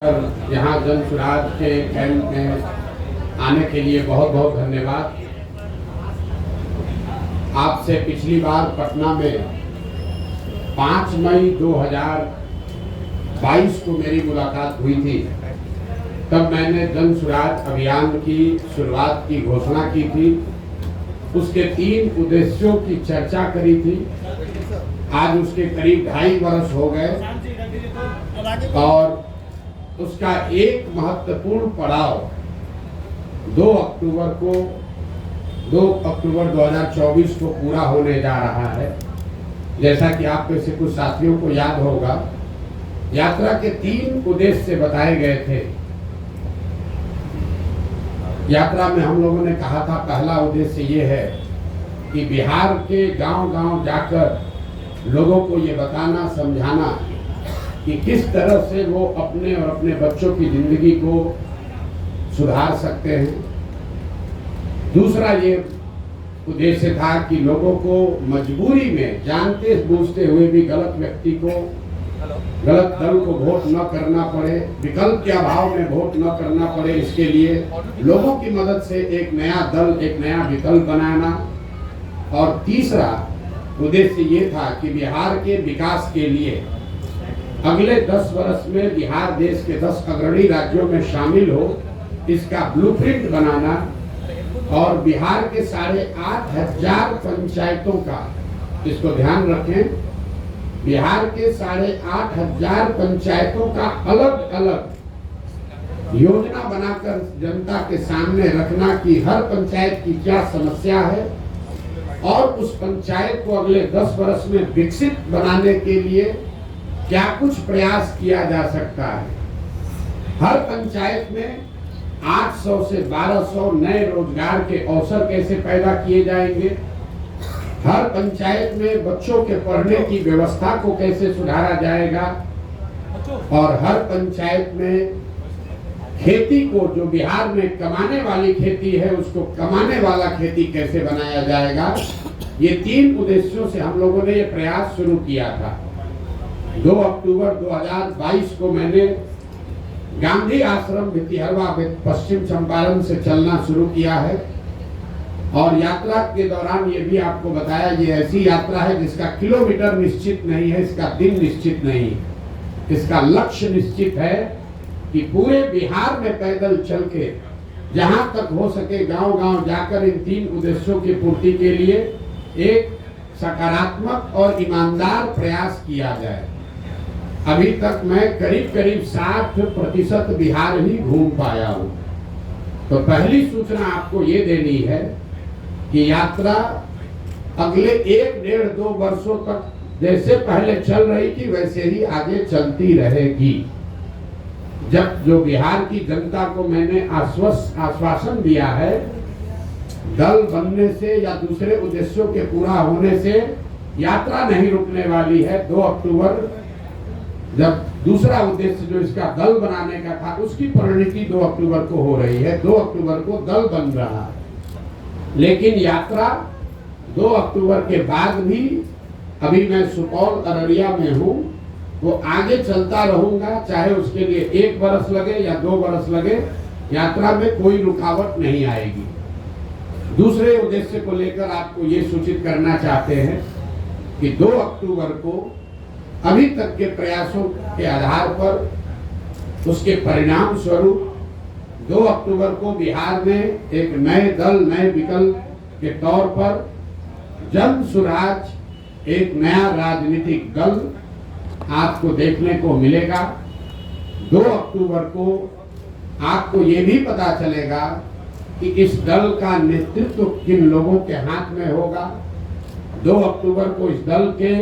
यहाँ जन सुराज के कैंप में आने के लिए बहुत बहुत धन्यवाद। आपसे पिछली बार पटना में 5 मई 2022 को मेरी मुलाकात हुई थी। तब मैंने जन सुराज अभियान की शुरुआत की घोषणा की थी। उसके 3 उद्देश्यों की चर्चा करी थी। आज उसके करीब 2.5 वर्ष हो गए और उसका एक महत्वपूर्ण पड़ाव 2 अक्टूबर 2024 को पूरा होने जा रहा है। जैसा कि आप में से कुछ साथियों को याद होगा, यात्रा के 3 उद्देश्य बताए गए थे। यात्रा में हम लोगों ने कहा था, पहला उद्देश्य ये है कि बिहार के गांव-गांव जाकर लोगों को ये बताना, समझाना कि किस तरह से वो अपने और अपने बच्चों की जिंदगी को सुधार सकते हैं। दूसरा ये उद्देश्य था कि लोगों को मजबूरी में जानते बूझते हुए भी गलत व्यक्ति को, गलत दल को वोट न करना पड़े, विकल्प के अभाव में वोट न करना पड़े। इसके लिए लोगों की मदद से एक नया दल, एक नया विकल्प बनाना। और तीसरा उद्देश्य ये था कि बिहार के विकास के लिए अगले 10 वर्ष में बिहार देश के 10 अग्रणी राज्यों में शामिल हो, इसका ब्लूप्रिंट बनाना और बिहार के 8,500 पंचायतों का, इसको ध्यान रखें, बिहार के 8,500 पंचायतों का अलग अलग योजना बनाकर जनता के सामने रखना कि हर पंचायत की क्या समस्या है और उस पंचायत को अगले 10 वर्ष में विकसित बनाने के लिए क्या कुछ प्रयास किया जा सकता है। हर पंचायत में 800 से 1200 नए रोजगार के अवसर कैसे पैदा किए जाएंगे, हर पंचायत में बच्चों के पढ़ने की व्यवस्था को कैसे सुधारा जाएगा और हर पंचायत में खेती को, जो बिहार में कमाने वाली खेती है, उसको कमाने वाला खेती कैसे बनाया जाएगा। ये 3 उद्देश्यों से हम लोगों ने ये प्रयास शुरू किया था। 2 अक्टूबर 2022 को मैंने गांधी आश्रम भितिहरवा पश्चिम चंपारण से चलना शुरू किया है और यात्रा के दौरान ये भी आपको बताया, ये ऐसी यात्रा है जिसका किलोमीटर निश्चित नहीं है, इसका दिन निश्चित नहीं है, इसका लक्ष्य निश्चित है कि पूरे बिहार में पैदल चल के जहां तक हो सके गांव-गांव जाकर इन 3 उद्देश्यों की पूर्ति के लिए एक सकारात्मक और ईमानदार प्रयास किया जाए। अभी तक मैं करीब 60% बिहार ही घूम पाया हूँ। तो पहली सूचना आपको ये देनी है कि यात्रा अगले 1-1.5-2 वर्षों तक जैसे पहले चल रही थी वैसे ही आगे चलती रहेगी। जब जो बिहार की जनता को मैंने आश्वासन दिया है, दल बनने से या दूसरे उद्देश्यों के पूरा होने से यात्रा नहीं रुकने वाली है। 2 अक्टूबर जब दूसरा उद्देश्य जो इसका दल बनाने का था, उसकी परिणति 2 अक्टूबर को हो रही है। 2 अक्टूबर को दल बन रहा है। लेकिन यात्रा 2 अक्टूबर के बाद भी, अभी मैं सुपौल अररिया में हूँ, वो आगे चलता रहूंगा, चाहे उसके लिए 1 वर्ष लगे या 2 वर्ष लगे, यात्रा में कोई रुकावट नहीं आएगी। दूसरे उद्देश्य को लेकर आपको ये सूचित करना चाहते हैं कि 2 अक्टूबर को अभी तक के प्रयासों के आधार पर, उसके परिणाम स्वरूप 2 अक्टूबर को बिहार में एक नए दल, नए विकल्प के तौर पर जन सुराज, एक नया राजनीतिक दल आपको देखने को मिलेगा। 2 अक्टूबर को आपको ये भी पता चलेगा कि इस दल का नेतृत्व किन लोगों के हाथ में होगा। 2 अक्टूबर को इस दल के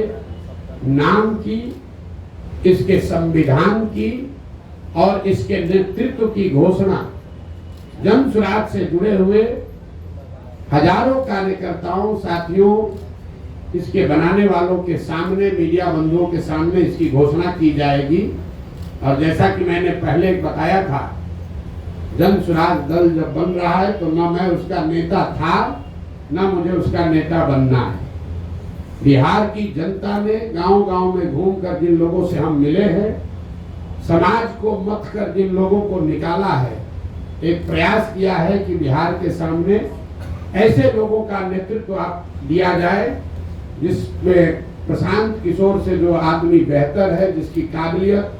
नाम की, इसके संविधान की और इसके नेतृत्व की घोषणा जन सुराज से जुड़े हुए हजारों कार्यकर्ताओं, साथियों, इसके बनाने वालों के सामने, मीडिया बंधुओं के सामने इसकी घोषणा की जाएगी। और जैसा कि मैंने पहले बताया था, जन सुराज दल जब बन रहा है तो न मैं उसका नेता था, न मुझे उसका नेता बनना है। बिहार की जनता ने गांव-गांव में घूमकर जिन लोगों से हम मिले हैं, समाज को मत कर जिन लोगों को निकाला है, एक प्रयास किया है कि बिहार के सामने ऐसे लोगों का नेतृत्व आप दिया जाए जिसमें प्रशांत किशोर से जो आदमी बेहतर है, जिसकी काबिलियत,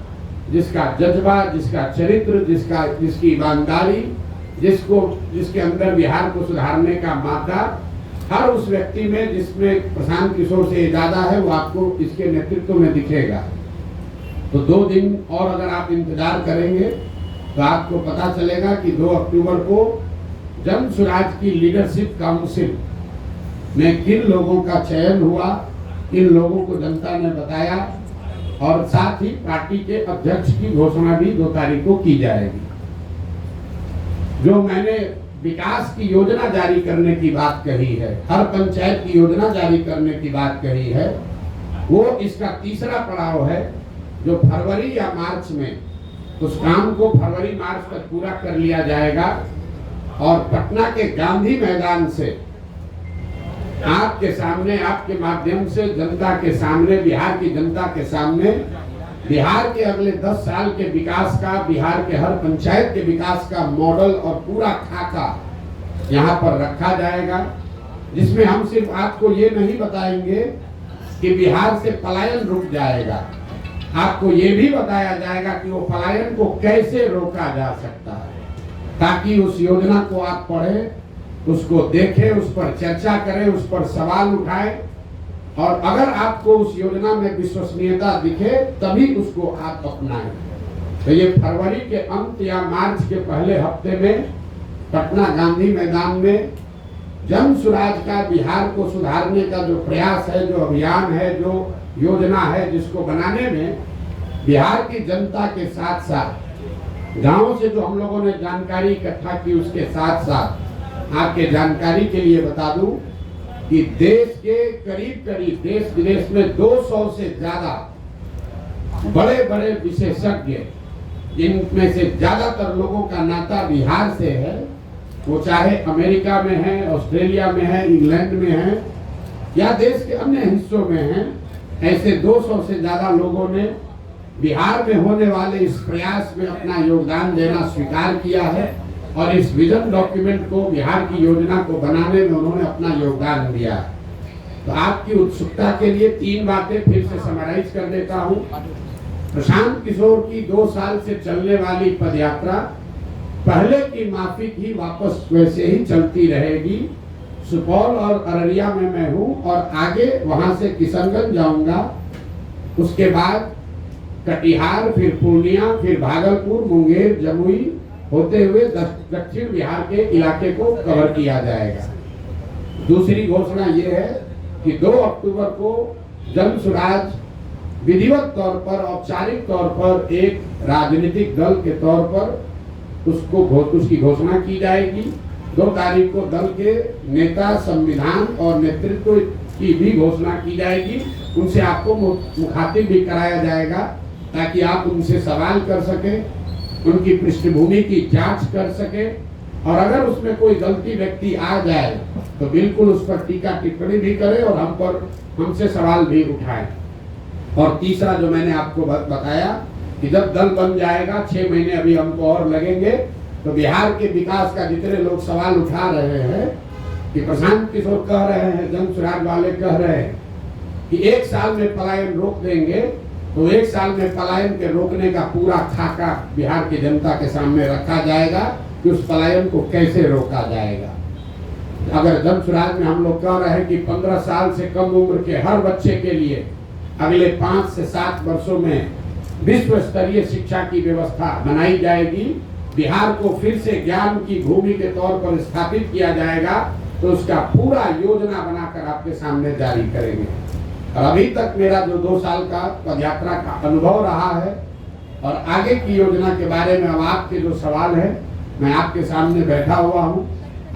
जिसका जज्बा, जिसका चरित्र, जिसकी ईमानदारी, जिसके अंदर बिहार को सुधारने का मादा, हर उस व्यक्ति में जिसमें प्रशांत किशोर से ज्यादा है, वो आपको इसके नेतृत्व में दिखेगा। तो 2 दिन और अगर आप इंतजार करेंगे तो आपको पता चलेगा कि 2 अक्टूबर को जन स्वराज की लीडरशिप काउंसिल में किन लोगों का चयन हुआ, किन लोगों को जनता ने बताया, और साथ ही पार्टी के अध्यक्ष की घोषणा भी 2 तारीख को की जाएगी। जो मैंने विकास की योजना जारी करने की बात कही है, हर पंचायत की योजना जारी करने की बात कही है, वो इसका तीसरा पड़ाव है जो फरवरी या मार्च में, उस काम को फरवरी मार्च तक पूरा कर लिया जाएगा और पटना के गांधी मैदान से आपके सामने, आपके माध्यम से जनता के सामने, बिहार की जनता के सामने बिहार के अगले 10 साल के विकास का, बिहार के हर पंचायत के विकास का मॉडल और पूरा खाका यहाँ पर रखा जाएगा, जिसमें हम सिर्फ आपको ये नहीं बताएंगे कि बिहार से पलायन रुक जाएगा, आपको ये भी बताया जाएगा कि वो पलायन को कैसे रोका जा सकता है, ताकि उस योजना को आप पढ़ें, उसको देखें, उस पर चर्चा करें, उस पर सवाल उठाएं, और अगर आपको उस योजना में विश्वसनीयता दिखे तभी उसको आप अपनाएं। तो ये फरवरी के अंत या मार्च के पहले हफ्ते में पटना गांधी मैदान में जन स्वराज का, बिहार को सुधारने का जो प्रयास है, जो अभियान है, जो योजना है, जिसको बनाने में बिहार की जनता के साथ साथ गांवों से जो हम लोगों ने जानकारी इकट्ठा की, उसके साथ साथ आपके जानकारी के लिए बता दूं कि देश के करीब देश विदेश में 200 से ज्यादा बड़े बड़े विशेषज्ञ, जिनमें से ज्यादातर लोगों का नाता बिहार से है, वो चाहे अमेरिका में है, ऑस्ट्रेलिया में है, इंग्लैंड में है या देश के अन्य हिस्सों में है, ऐसे 200 से ज्यादा लोगों ने बिहार में होने वाले इस प्रयास में अपना योगदान देना स्वीकार किया है और इस विजन डॉक्यूमेंट को, बिहार की योजना को बनाने में उन्होंने अपना योगदान दिया। तो आपकी उत्सुकता के लिए 3 बातें फिर से समराइज कर देता हूं। प्रशांत किशोर की 2 साल से चलने वाली पदयात्रा पहले की माफिक ही वापस वैसे ही चलती रहेगी। सुपौल और अररिया में मैं हूं और आगे वहां से किशनगंज जाऊंगा, उसके बाद कटिहार, फिर पूर्णिया, फिर भागलपुर, मुंगेर, जमुई होते हुए दक्षिण बिहार के इलाके को कवर किया जाएगा। दूसरी घोषणा ये है कि 2 अक्टूबर को जन स्वराज विधिवत तौर पर, औपचारिक तौर पर एक राजनीतिक दल के तौर पर उसकी घोषणा की जाएगी। 2 तारीख को दल के नेता, संविधान और नेतृत्व की भी घोषणा की जाएगी। उनसे आपको मुखातिब भी कराया जाएगा ताकि आप उनसे सवाल कर सकें, उनकी पृष्ठभूमि की जांच कर सके, और अगर उसमें कोई गलती व्यक्ति आ जाए तो बिल्कुल उस पर टीका टिप्पणी भी करे और हमसे सवाल भी उठाए। और तीसरा जो मैंने आपको बताया कि जब दल बन जाएगा, 6 महीने अभी हमको और लगेंगे, तो बिहार के विकास का जितने लोग सवाल उठा रहे हैं कि प्रशांत किशोर कह रहे हैं, जन स्वराज वाले कह रहे हैं कि 1 साल में पलायन रोक देंगे, तो 1 साल में पलायन के रोकने का पूरा खाका बिहार की जनता के सामने रखा जाएगा कि उस पलायन को कैसे रोका जाएगा। अगर जन स्वराज में हम लोग कह रहे हैं कि 15 साल से कम उम्र के हर बच्चे के लिए अगले 5 से 7 वर्षों में विश्व स्तरीय शिक्षा की व्यवस्था बनाई जाएगी, बिहार को फिर से ज्ञान की भूमि के तौर पर स्थापित किया जाएगा, तो उसका पूरा योजना बनाकर आपके सामने जारी करेंगे। और अभी तक मेरा जो 2 साल का पदयात्रा का अनुभव रहा है और आगे की योजना के बारे में अब आपके जो सवाल है, मैं आपके सामने बैठा हुआ हूं।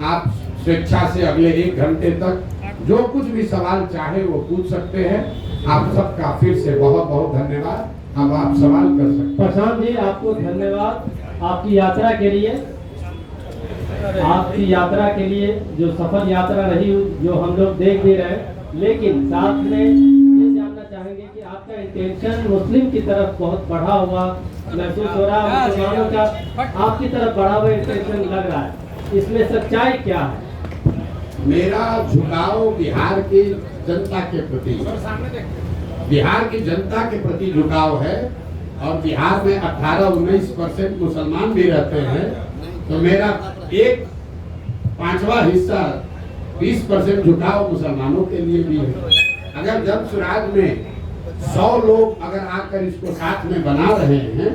आप स्वेच्छा से अगले 1 घंटे तक जो कुछ भी सवाल चाहे वो पूछ सकते हैं। आप सबका फिर से बहुत बहुत धन्यवाद। अब आप सवाल कर सकते हैं। प्रशांत जी, आपको धन्यवाद आपकी यात्रा के लिए, आपकी यात्रा के लिए जो सफल यात्रा रही, जो हम लोग देख भी रहे, लेकिन साथ में ये जानना चाहेंगे कि आपका इंटेंशन मुस्लिम की तरफ बहुत बढ़ा हुआ महसूस हो रहा है, मुसलमानों का आपकी तरफ बढ़ा हुआ इंटेंशन लग रहा है, इसमें सच्चाई क्या है? मेरा झुकाव बिहार की जनता के प्रति, बिहार की जनता के प्रति झुकाव है। और बिहार में 18-19% मुसलमान भी रहते हैं, तो मेरा एक पांचवा हिस्सा 20% झुकाव मुसलमानों के लिए भी है। अगर जन सुराज में 100 लोग अगर आकर इसको साथ में बना रहे हैं,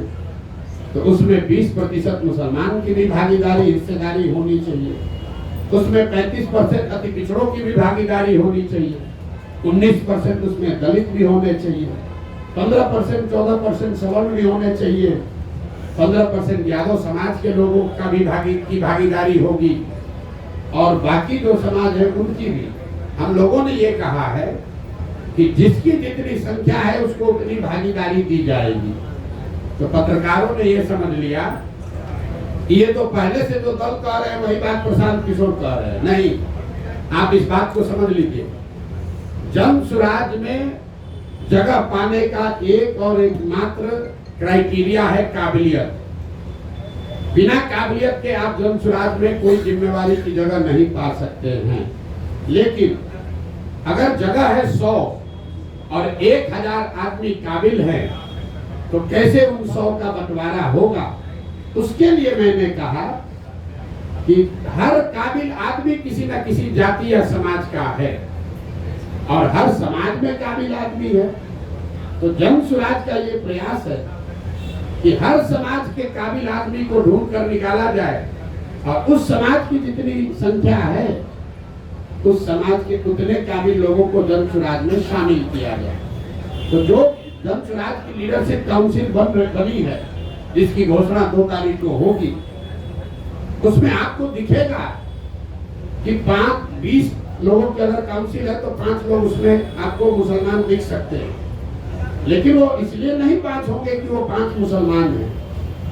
तो उसमें 20% मुसलमान की भी भागीदारी, हिस्सेदारी होनी चाहिए। उसमें 35% अति पिछड़ों की भी भागीदारी होनी चाहिए। 19% उसमें दलित भी होने चाहिए। 15% 14% सवर्ण भी होने चाहिए। 15% यादव समाज के लोगों का भी भागीदारी होगी, और बाकी जो समाज है उनकी भी। हम लोगों ने ये कहा है कि जिसकी जितनी संख्या है उसको उतनी भागीदारी दी जाएगी। तो पत्रकारों ने ये समझ लिया, ये तो पहले से जो दल कह रहे हैं वही बात प्रशांत किशोर कह रहे हैं। नहीं, आप इस बात को समझ लीजिए, जन सुराज में जगह पाने का एक और एक मात्र क्राइटेरिया है काबिलियत। बिना काबिलियत के आप जन सुराज में कोई जिम्मेवारी की जगह नहीं पा सकते हैं। लेकिन अगर जगह है 100 और 1000 आदमी काबिल है, तो कैसे उन 100 का बंटवारा होगा? उसके लिए मैंने कहा कि हर काबिल आदमी किसी न किसी जाति या समाज का है, और हर समाज में काबिल आदमी है। तो जन सुराज का ये प्रयास है कि हर समाज के काबिल आदमी को ढूंढ कर निकाला जाए, और उस समाज की जितनी संख्या है उस समाज के उतने काबिल लोगों को जन सुराज में शामिल किया जाए। तो जो जन सुराज की लीडरशिप काउंसिल बनी है, जिसकी घोषणा 2 तारीख को होगी, उसमें आपको दिखेगा कि 5-20 लोगों की अगर काउंसिल है तो 5 लोग उसमें आपको मुसलमान दिख सकते हैं। लेकिन वो इसलिए नहीं 5 होंगे कि वो 5 मुसलमान हैं,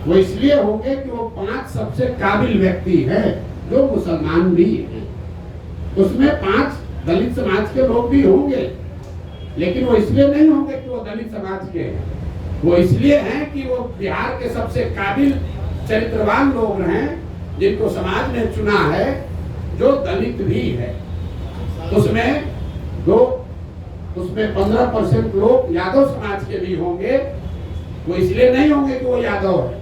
वो इसलिए होंगे कि वो 5 सबसे काबिल व्यक्ति हैं जो मुसलमान भी हैं। उसमें 5 दलित समाज के लोग भी होंगे, लेकिन वो इसलिए नहीं होंगे कि वो दलित समाज के हैं, वो इसलिए हैं कि वो बिहार के सबसे काबिल चरित्रवान लोग हैं, जिनको समाज ने चुना है, जो दलित भी है। उसमें 15% लोग यादव समाज के भी होंगे। वो इसलिए नहीं होंगे कि वो यादव है,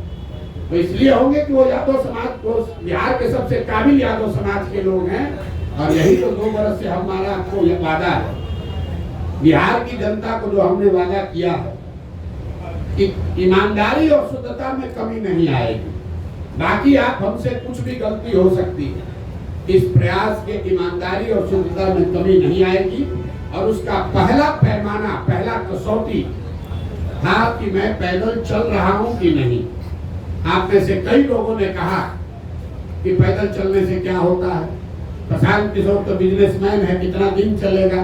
वो इसलिए होंगे कि वो यादव समाज को, बिहार के सबसे काबिल यादव समाज के लोग हैं। और यही तो 2 बरस से हमारा आपको ये वादा है, बिहार की जनता को जो हमने वादा किया है कि ईमानदारी और शुद्धता में कमी नहीं आएगी। बाकी आप हमसे कुछ भी गलती हो सकती है, इस प्रयास के ईमानदारी और शुद्धता में कमी नहीं आएगी। और उसका पहला पैमाना, पहला कसौटी था कि मैं पैदल चल रहा हूं कि नहीं। आप में से कई लोगों ने कहा कि पैदल चलने से क्या होता है, प्रशांत किशोर तो बिजनेसमैन है, कितना दिन चलेगा।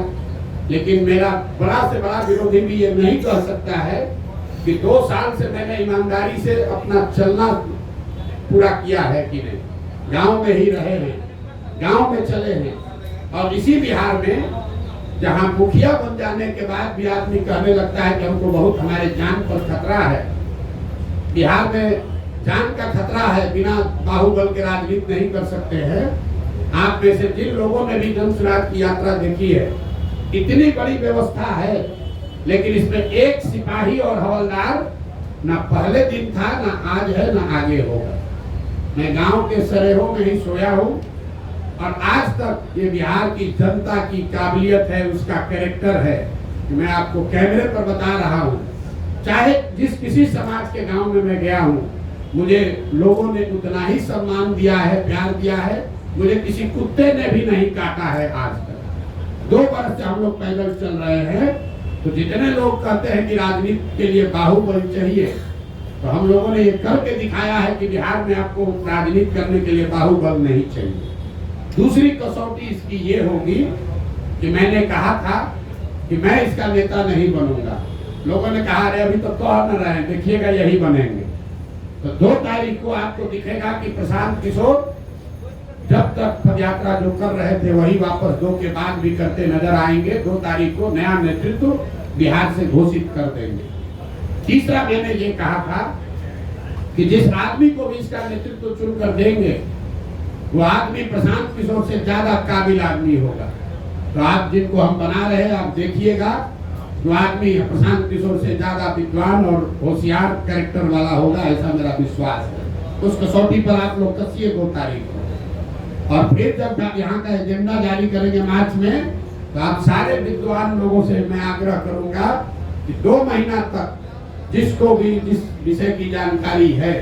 लेकिन मेरा बड़ा से बड़ा विरोधी भी ये नहीं कह सकता है कि 2 साल से मैंने ईमानदारी से अपना चलना पूरा किया है कि नहीं। गांव में ही रहे हैं, गांव में चले हैं। और इसी बिहार में जहां मुखिया बन जाने के बाद भी आदमी कहने लगता है कि हमको बहुत, हमारे जान पर खतरा है। बिहार में जान का खतरा है, बिना बाहुबल के राजनीति नहीं कर सकते हैं। आप में से जिन लोगों ने भी जन सुराज की यात्रा देखी है, इतनी बड़ी व्यवस्था है, लेकिन इसमें एक सिपाही और हवलदार ना पहले दिन था, ना आज है, ना आगे होगा। मैं गांव के सरेहों में ही सोया हूं, और आज तक ये बिहार की जनता की काबिलियत है, उसका कैरेक्टर है कि मैं आपको कैमरे पर बता रहा हूं। चाहे जिस किसी समाज के गांव में मैं गया हूं, मुझे लोगों ने उतना ही सम्मान दिया है, प्यार दिया है। मुझे किसी कुत्ते ने भी नहीं काटा है आज तक। 2 वर्ष से हम लोग पैदल चल रहे हैं। तो जितने लोग कहते हैं कि राजनीति के लिए बाहुबल चाहिए, तो हम लोगों ने ये करके दिखाया है कि बिहार में आपको राजनीति करने के लिए बाहुबल नहीं चाहिए। दूसरी कसौटी इसकी ये होगी कि मैंने कहा था कि मैं इसका नेता नहीं बनूंगा। लोगों ने कहा अरे अभी तो कह न रहे हैं, देखिएगा यही बनेंगे। तो 2 तारीख को आपको दिखेगा कि प्रशांत किशोर जब तक पदयात्रा जो कर रहे थे वही वापस 2 के बाद भी करते नजर आएंगे। 2 तारीख को नया नेतृत्व बिहार से घोषित कर देंगे। तीसरा मैंने ये कहा था कि जिस आदमी को भी इसका नेतृत्व चुनकर देंगे वो आदमी प्रशांत किशोर से ज्यादा काबिल आदमी होगा। तो आप जिनको हम बना रहे हैं आप देखिएगा, जो आदमी प्रशांत किशोर से ज्यादा विद्वान और होशियार कैरेक्टर वाला होगा, ऐसा मेरा विश्वास है। उस कसौटी पर आप लोग कसिए 2 तारीख को। और फिर जब यहाँ का एजेंडा जारी करेंगे मार्च में, तो आप सारे विद्वान लोगों से मैं आग्रह करूंगा कि 2 महीना तक जिसको भी जिस विषय की जानकारी है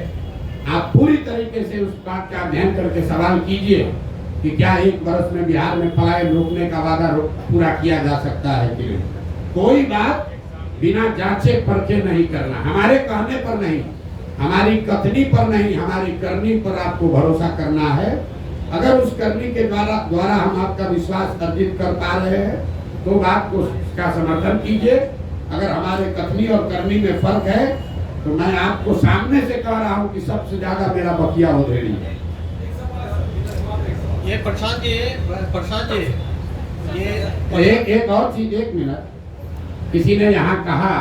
आप पूरी तरीके से उस बात का अध्ययन करके सवाल कीजिए कि क्या 1 वर्ष में बिहार में पलायन रोकने का वादा पूरा किया जा सकता है कि नहीं। कोई बात बिना जांचे परखे नहीं करना, हमारे कहने पर नहीं, हमारी कथनी पर नहीं, हमारी करनी पर आपको भरोसा करना है। अगर उस करनी के द्वारा हम आपका विश्वास अर्जित कर पा रहे हैं तो बात को उसका समर्थन कीजिए। अगर हमारे कथनी और करनी में फर्क है तो मैं आपको सामने से कह रहा हूं कि सबसे ज्यादा मेरा बकिया उधेड़ी है। ये प्रसाद जी ये एक और चीज, 1 मिनट। किसी ने यहाँ कहा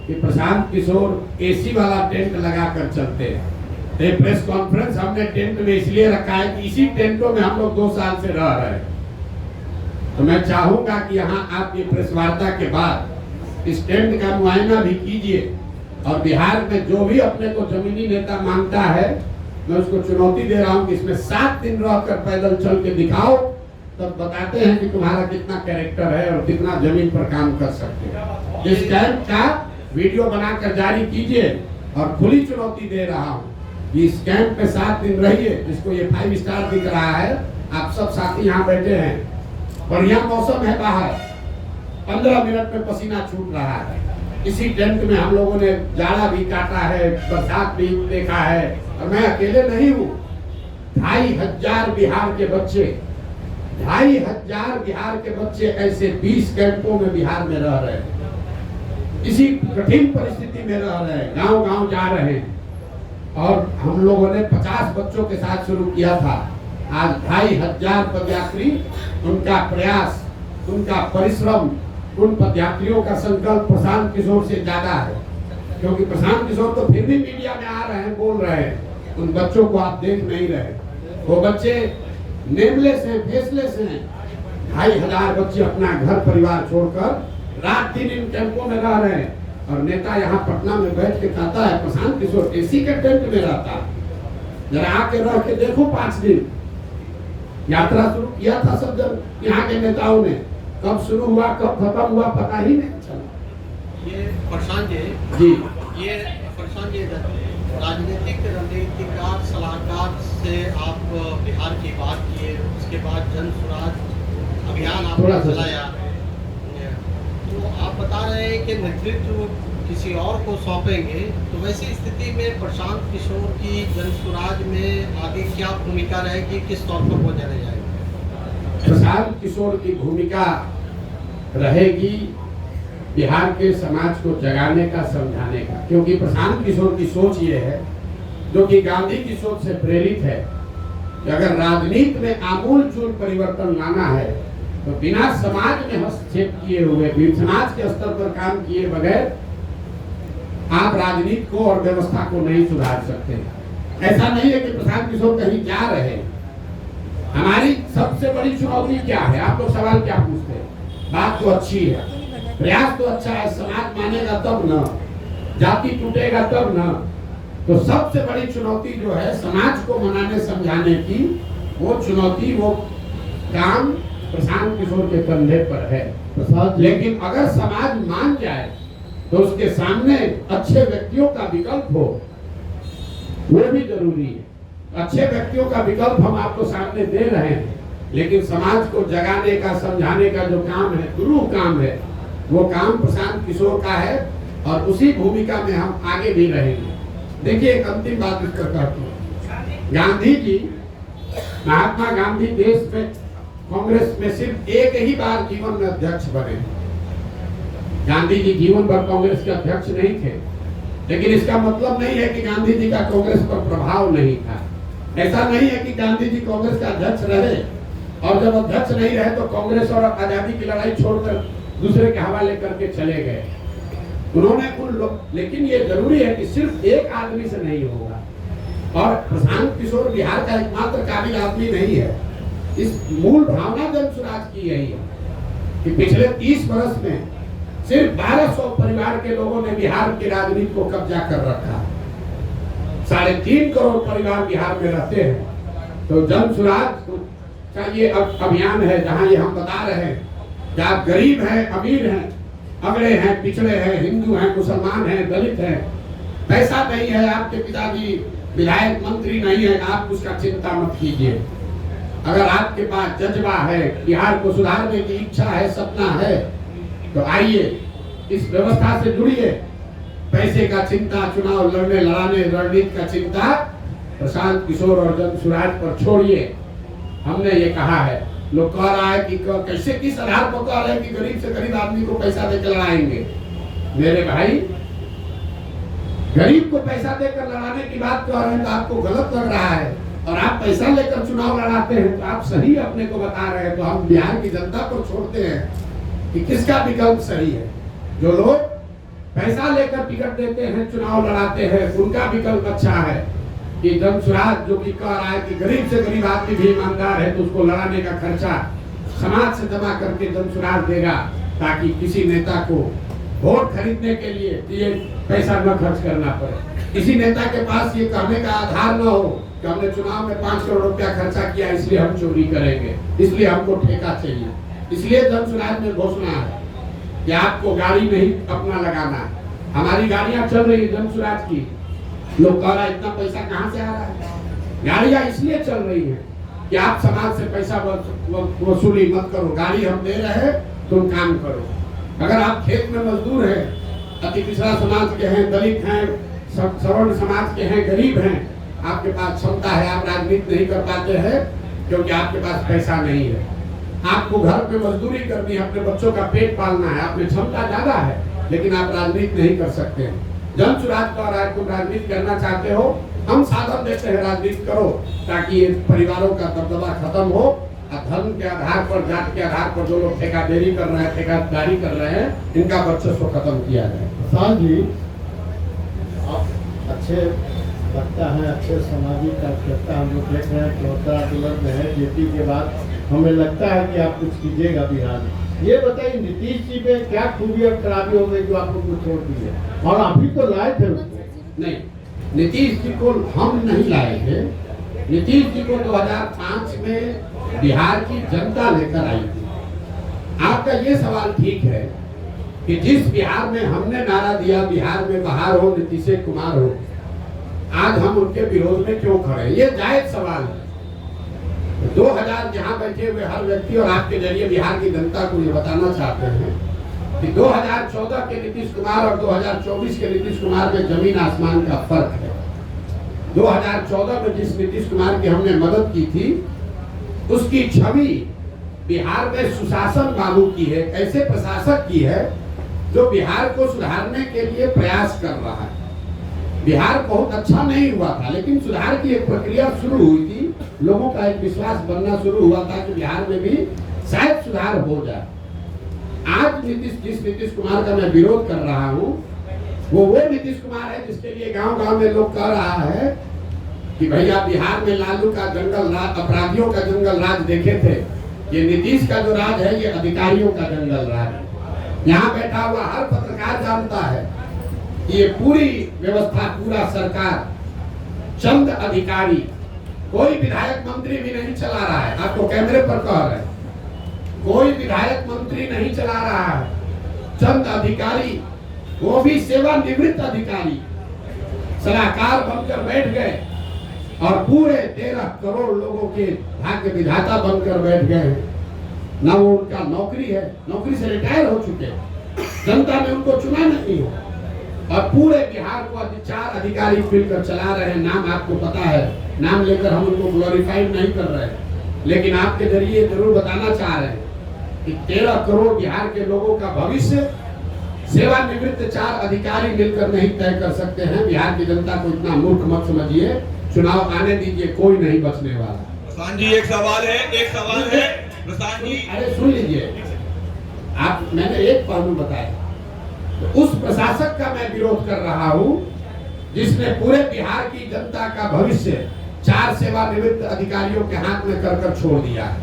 कि प्रशांत किशोर एसी वाला टेंट लगा कर चलते हैं। ये प्रेस कॉन्फ्रेंस हमने टेंट में इसलिए रखा है कि इसी टेंटों में हम लोग 2 साल से रह रहे हैं। तो मैं चाहूंगा कि यहाँ आप ये प्रेस वार्ता के बाद इस टेंट का मुआयना भी कीजिए और बिहार में जो भी अपने को जमीनी नेता मांगता है मैं उसको चुनौती दे रहा हूँ कि इसमें 7 दिन रहकर पैदल चल के दिखाओ, तब बताते हैं कि तुम्हारा कितना कैरेक्टर है और कितना जमीन पर काम कर सकते हो। इस कैंप का वीडियो बनाकर जारी कीजिए और खुली चुनौती दे रहा हूँ कि इस कैंप में 7 दिन रहिए। जिसको ये 5 स्टार दिख रहा है, आप सब साथी यहाँ बैठे हैं, बढ़िया मौसम है बाहर, 15 मिनट में पसीना छूट रहा है। इसी टेंट में हम लोगों ने जाड़ा भी काटा है, बरसात भी देखा है, और मैं अकेले नहीं हूँ। 2500 बिहार के बच्चे, 2500 बिहार के बच्चे ऐसे 20 कैंपों में बिहार में रह रहे हैं, इसी कठिन परिस्थिति में रह रहे हैं, गांव-गांव जा रहे हैं। और हम लोगों ने 50 बच्चों के साथ शुरू किया था। आज 2500 पदयात्री, उनका प्रयास, उनका परिश्रम, उन पदयात्रियों का संकल्प प्रशांत किशोर से ज्यादा है। क्योंकि प्रशांत किशोर तो फिर भी मीडिया में आ रहे हैं, बोल रहे हैं, उन बच्चों को आप देख नहीं रहे। वो बच्चे नेमलेस हैं, फेसलेस हैं। 2500 बच्चे अपना घर परिवार छोड़कर रात दिन इन कैंपों में रह रहे हैं। और नेता यहाँ पटना में बैठ के कहता है प्रशांत किशोर एसी के टेंट में रहता। जरा आके रह के देखो 5 दिन। यात्रा शुरू किया था सब जब यहाँ के नेताओं ने, कब शुरू हुआ कब खत्म हुआ पता ही नहीं चला। ये प्रशांत जी, ये प्रशांत जी राजनीतिक रणनीतिकार सलाहकार से आप बिहार की बात किए, उसके बाद जन स्वराज अभियान आपने चलाया, तो आप बता रहे हैं कि नेतृत्व किसी और को सौंपेंगे। तो वैसी स्थिति में प्रशांत किशोर की जन स्वराज में आगे क्या भूमिका रहेगी, किस तौर पर वो जाने जाएंगे? प्रशांत किशोर की भूमिका रहेगी बिहार के समाज को जगाने का, समझाने का। क्योंकि प्रशांत किशोर की सोच ये है, जो कि गांधी की सोच से प्रेरित है, कि अगर राजनीति में आमूल चूल परिवर्तन लाना है तो बिना समाज में हस्तक्षेप किए हुए, समाज के स्तर पर काम किए बगैर आप राजनीति को और व्यवस्था को नहीं सुधार सकते। ऐसा नहीं है कि प्रशांत किशोर कहीं जा रहे हैं। हमारी सबसे बड़ी चुनौती क्या है? आप लोग सवाल क्या पूछते हैं? बात तो अच्छी है, प्रयास तो अच्छा है, समाज मानेगा तब न, जाति टूटेगा तब न। तो सबसे बड़ी चुनौती जो है समाज को मनाने समझाने की, वो चुनौती, वो काम प्रशांत किशोर के कंधे पर है। लेकिन अगर समाज मान जाए तो उसके सामने अच्छे व्यक्तियों का विकल्प हो, वो भी जरूरी है। अच्छे व्यक्तियों का विकल्प हम आपको सामने दे रहे हैं, लेकिन समाज को जगाने का, समझाने का जो काम है, गुरु काम है, वो काम प्रशांत किशोर का है और उसी भूमिका में हम आगे भी रहेंगे। देखिए, एक अंतिम बात इस पर कहता हूँ। गांधी जी, महात्मा गांधी देश में कांग्रेस में सिर्फ एक ही बार जीवन में अध्यक्ष बने। गांधी जी जीवन भर कांग्रेस के अध्यक्ष नहीं थे, लेकिन इसका मतलब नहीं है कि गांधी जी का कांग्रेस पर प्रभाव नहीं था। ऐसा नहीं है कि गांधी जी कांग्रेस का अध्यक्ष रहे और जब अध्यक्ष नहीं रहे तो कांग्रेस और आजादी की लड़ाई छोड़कर दूसरे के हवाले करके चले गए। उन्होंने उन लोग, लेकिन ये जरूरी है कि सिर्फ एक आदमी से नहीं होगा। और प्रशांत किशोर बिहार का एकमात्र काबिल आदमी नहीं है। इस मूल भावना जन स्वराज की यही है कि पिछले 30 वर्ष में सिर्फ 1200 परिवार के लोगों ने बिहार की राजनीति को कब्जा कर रखा। 3.5 करोड़ परिवार बिहार में रहते हैं। तो जन स्वराज का ये अभियान है जहां ये हम बता रहे हैं कि आप गरीब हैं, अमीर हैं, अगड़े हैं, पिछड़े हैं, हिंदू हैं, मुसलमान हैं, दलित हैं, पैसा नहीं है, आपके पिताजी विधायक मंत्री नहीं है, आप उसका चिंता मत कीजिए। अगर आपके पास जज्बा है, बिहार को सुधारने की इच्छा है, सपना है, तो आइए इस व्यवस्था से जुड़िए। पैसे का चिंता, चुनाव लड़ने लड़ाने रणनीति का चिंता प्रशांत किशोर और जन स्वराज पर छोड़िए। हमने ये कहा है, लोग कह रहा है कि कैसे किस आधार पर कह रहे हैं कि गरीब से गरीब आदमी को पैसा देकर लड़ाएंगे। मेरे भाई, गरीब को पैसा देकर लड़ाने की बात कह रहे हैं तो आपको गलत लग रहा है, और आप पैसा लेकर चुनाव लड़ाते हैं तो आप सही अपने को बता रहे हैं। तो हम बिहार की जनता पर छोड़ते हैं कि किसका विकल्प सही है। जो लोग पैसा लेकर टिकट देते हैं, चुनाव लड़ाते हैं, उनका विकल्प अच्छा है कि जन स्वराज जो कि कह रहा है कि गरीब से गरीब आदमी भी ईमानदार है तो उसको लड़ाने का खर्चा समाज से जमा करके जन स्वराज देगा, ताकि किसी नेता को वोट खरीदने के लिए ये पैसा न खर्च करना पड़े। किसी नेता के पास ये कहने का आधार न हो कि हमने चुनाव में 5 करोड़ रुपया खर्चा किया इसलिए हम चोरी करेंगे, इसलिए हमको ठेका चाहिए। इसलिए जन स्वराज में घोषणा है कि आपको गाड़ी नहीं अपना लगाना है। हमारी गाड़ियां चल रही है जन स्वराज की, लोग कह रहा है इतना पैसा कहाँ से आ रहा है। गाड़ियां इसलिए चल रही है कि आप समाज से पैसा वसूली मत करो, गाड़ी हम दे रहे हैं, तुम काम करो। अगर आप खेत में मजदूर हैं, अति पिछड़ा समाज के हैं, दलित हैं, सवर्ण समाज के हैं, गरीब हैं, आपके पास क्षमता है, आप राजनीति नहीं कर पाते हैं क्योंकि आपके पास पैसा नहीं है। आपको घर पे मजदूरी करनी है, अपने बच्चों का पेट पालना है, आपकी क्षमता ज्यादा है, लेकिन आप राजनीति नहीं कर सकते हैं। जन स्वराज कह रहा है तुम राजनीति करना चाहते हो, हम साधन देते हैं, राजनीति करो, ताकि ये परिवारों का दबदबा खत्म हो। धर्म के आधार पर, जात के आधार पर जो लोग ठेकेदारी कर रहे हैं, ठेकेदारी कर रहे हैं, इनका वर्चस्व खत्म किया जाए। प्रशांत जी, आप अच्छे लगता है, अच्छे सामाजिक कार्यकर्ता हम लोग देख रहे हैं, चौथा उपलब्ध है जेपी के बाद, हमें लगता है कि आप कुछ कीजिएगा बिहार में। ये बताइए नीतीश जी में क्या खूबी और खराबी हो गई जो आप लोग को छोड़ दी है, और आप ही तो लाए थे उसको? नहीं, नीतीश जी को हम नहीं लाए थे। नीतीश जी को 2005 में बिहार की जनता लेकर आई थी। आपका ये सवाल ठीक है कि जिस बिहार में हमने नारा दिया बिहार में बहार हो, नीतीश कुमार हो, आज हम उनके विरोध में क्यों खड़े, ये जायज सवाल है। 2000 जहां बैठे हुए हर व्यक्ति और आपके जरिए बिहार की जनता को ये बताना चाहते हैं कि 2014 के नीतीश कुमार और 2024 के नीतीश कुमार में जमीन आसमान का फर्क है। 2014 में जिस नीतीश कुमार की हमने मदद की थी, उसकी छवि बिहार में सुशासन बाबू की है, ऐसे प्रशासक की है जो बिहार को सुधारने के लिए प्रयास कर रहा है। बिहार बहुत अच्छा नहीं हुआ था, लेकिन सुधार की एक प्रक्रिया शुरू हुई थी, लोगों का एक विश्वास बनना शुरू हुआ था कि बिहार में भी शायद सुधार हो जाए। आज जिस नीतीश कुमार का मैं विरोध कर रहा हूँ, वो नीतीश कुमार है जिसके लिए गांव-गांव में लोग कह रहा है कि भैया बिहार में लालू का जंगल राज, अपराधियों का जंगल राज देखे थे, ये नीतीश का जो राज है ये अधिकारियों का जंगल राज है। यहाँ बैठा हुआ हर पत्रकार जानता है कि ये पूरी व्यवस्था, पूरा सरकार चंद अधिकारी, कोई विधायक मंत्री भी नहीं चला रहा है। आपको कैमरे पर कह रहे हैं, कोई विधायक मंत्री नहीं चला रहा है, चंद अधिकारी, वो भी सेवानिवृत्त अधिकारी सलाहकार बनकर बैठ गए और पूरे 13 करोड़ लोगों के भाग्य विधाता बनकर बैठ गए। ना वो उनका नौकरी है, नौकरी से रिटायर हो चुके, जनता ने उनको चुना नहीं हो, और पूरे बिहार को 4 अधिकारी मिलकर चला रहे हैं। नाम आपको पता है, नाम लेकर हम उनको ग्लोरीफाइड नहीं कर रहे हैं, लेकिन आपके जरिए जरूर बताना चाह रहे हैं कि 13 करोड़ बिहार के लोगों का भविष्य सेवानिवृत्त 4 अधिकारी मिलकर नहीं तय कर सकते हैं। बिहार की जनता को इतना मूर्ख मत समझिए, चुनाव आने दीजिए, कोई नहीं बचने वाला। प्रशांत जी, एक सवाल है प्रशांत जी। अरे सुन लीजिए, मैंने एक पहलू बताया, तो उस प्रशासक का मैं विरोध कर रहा हूं जिसने पूरे बिहार की जनता का भविष्य 4 सेवानिवृत्त अधिकारियों के हाथ में कर छोड़ दिया है।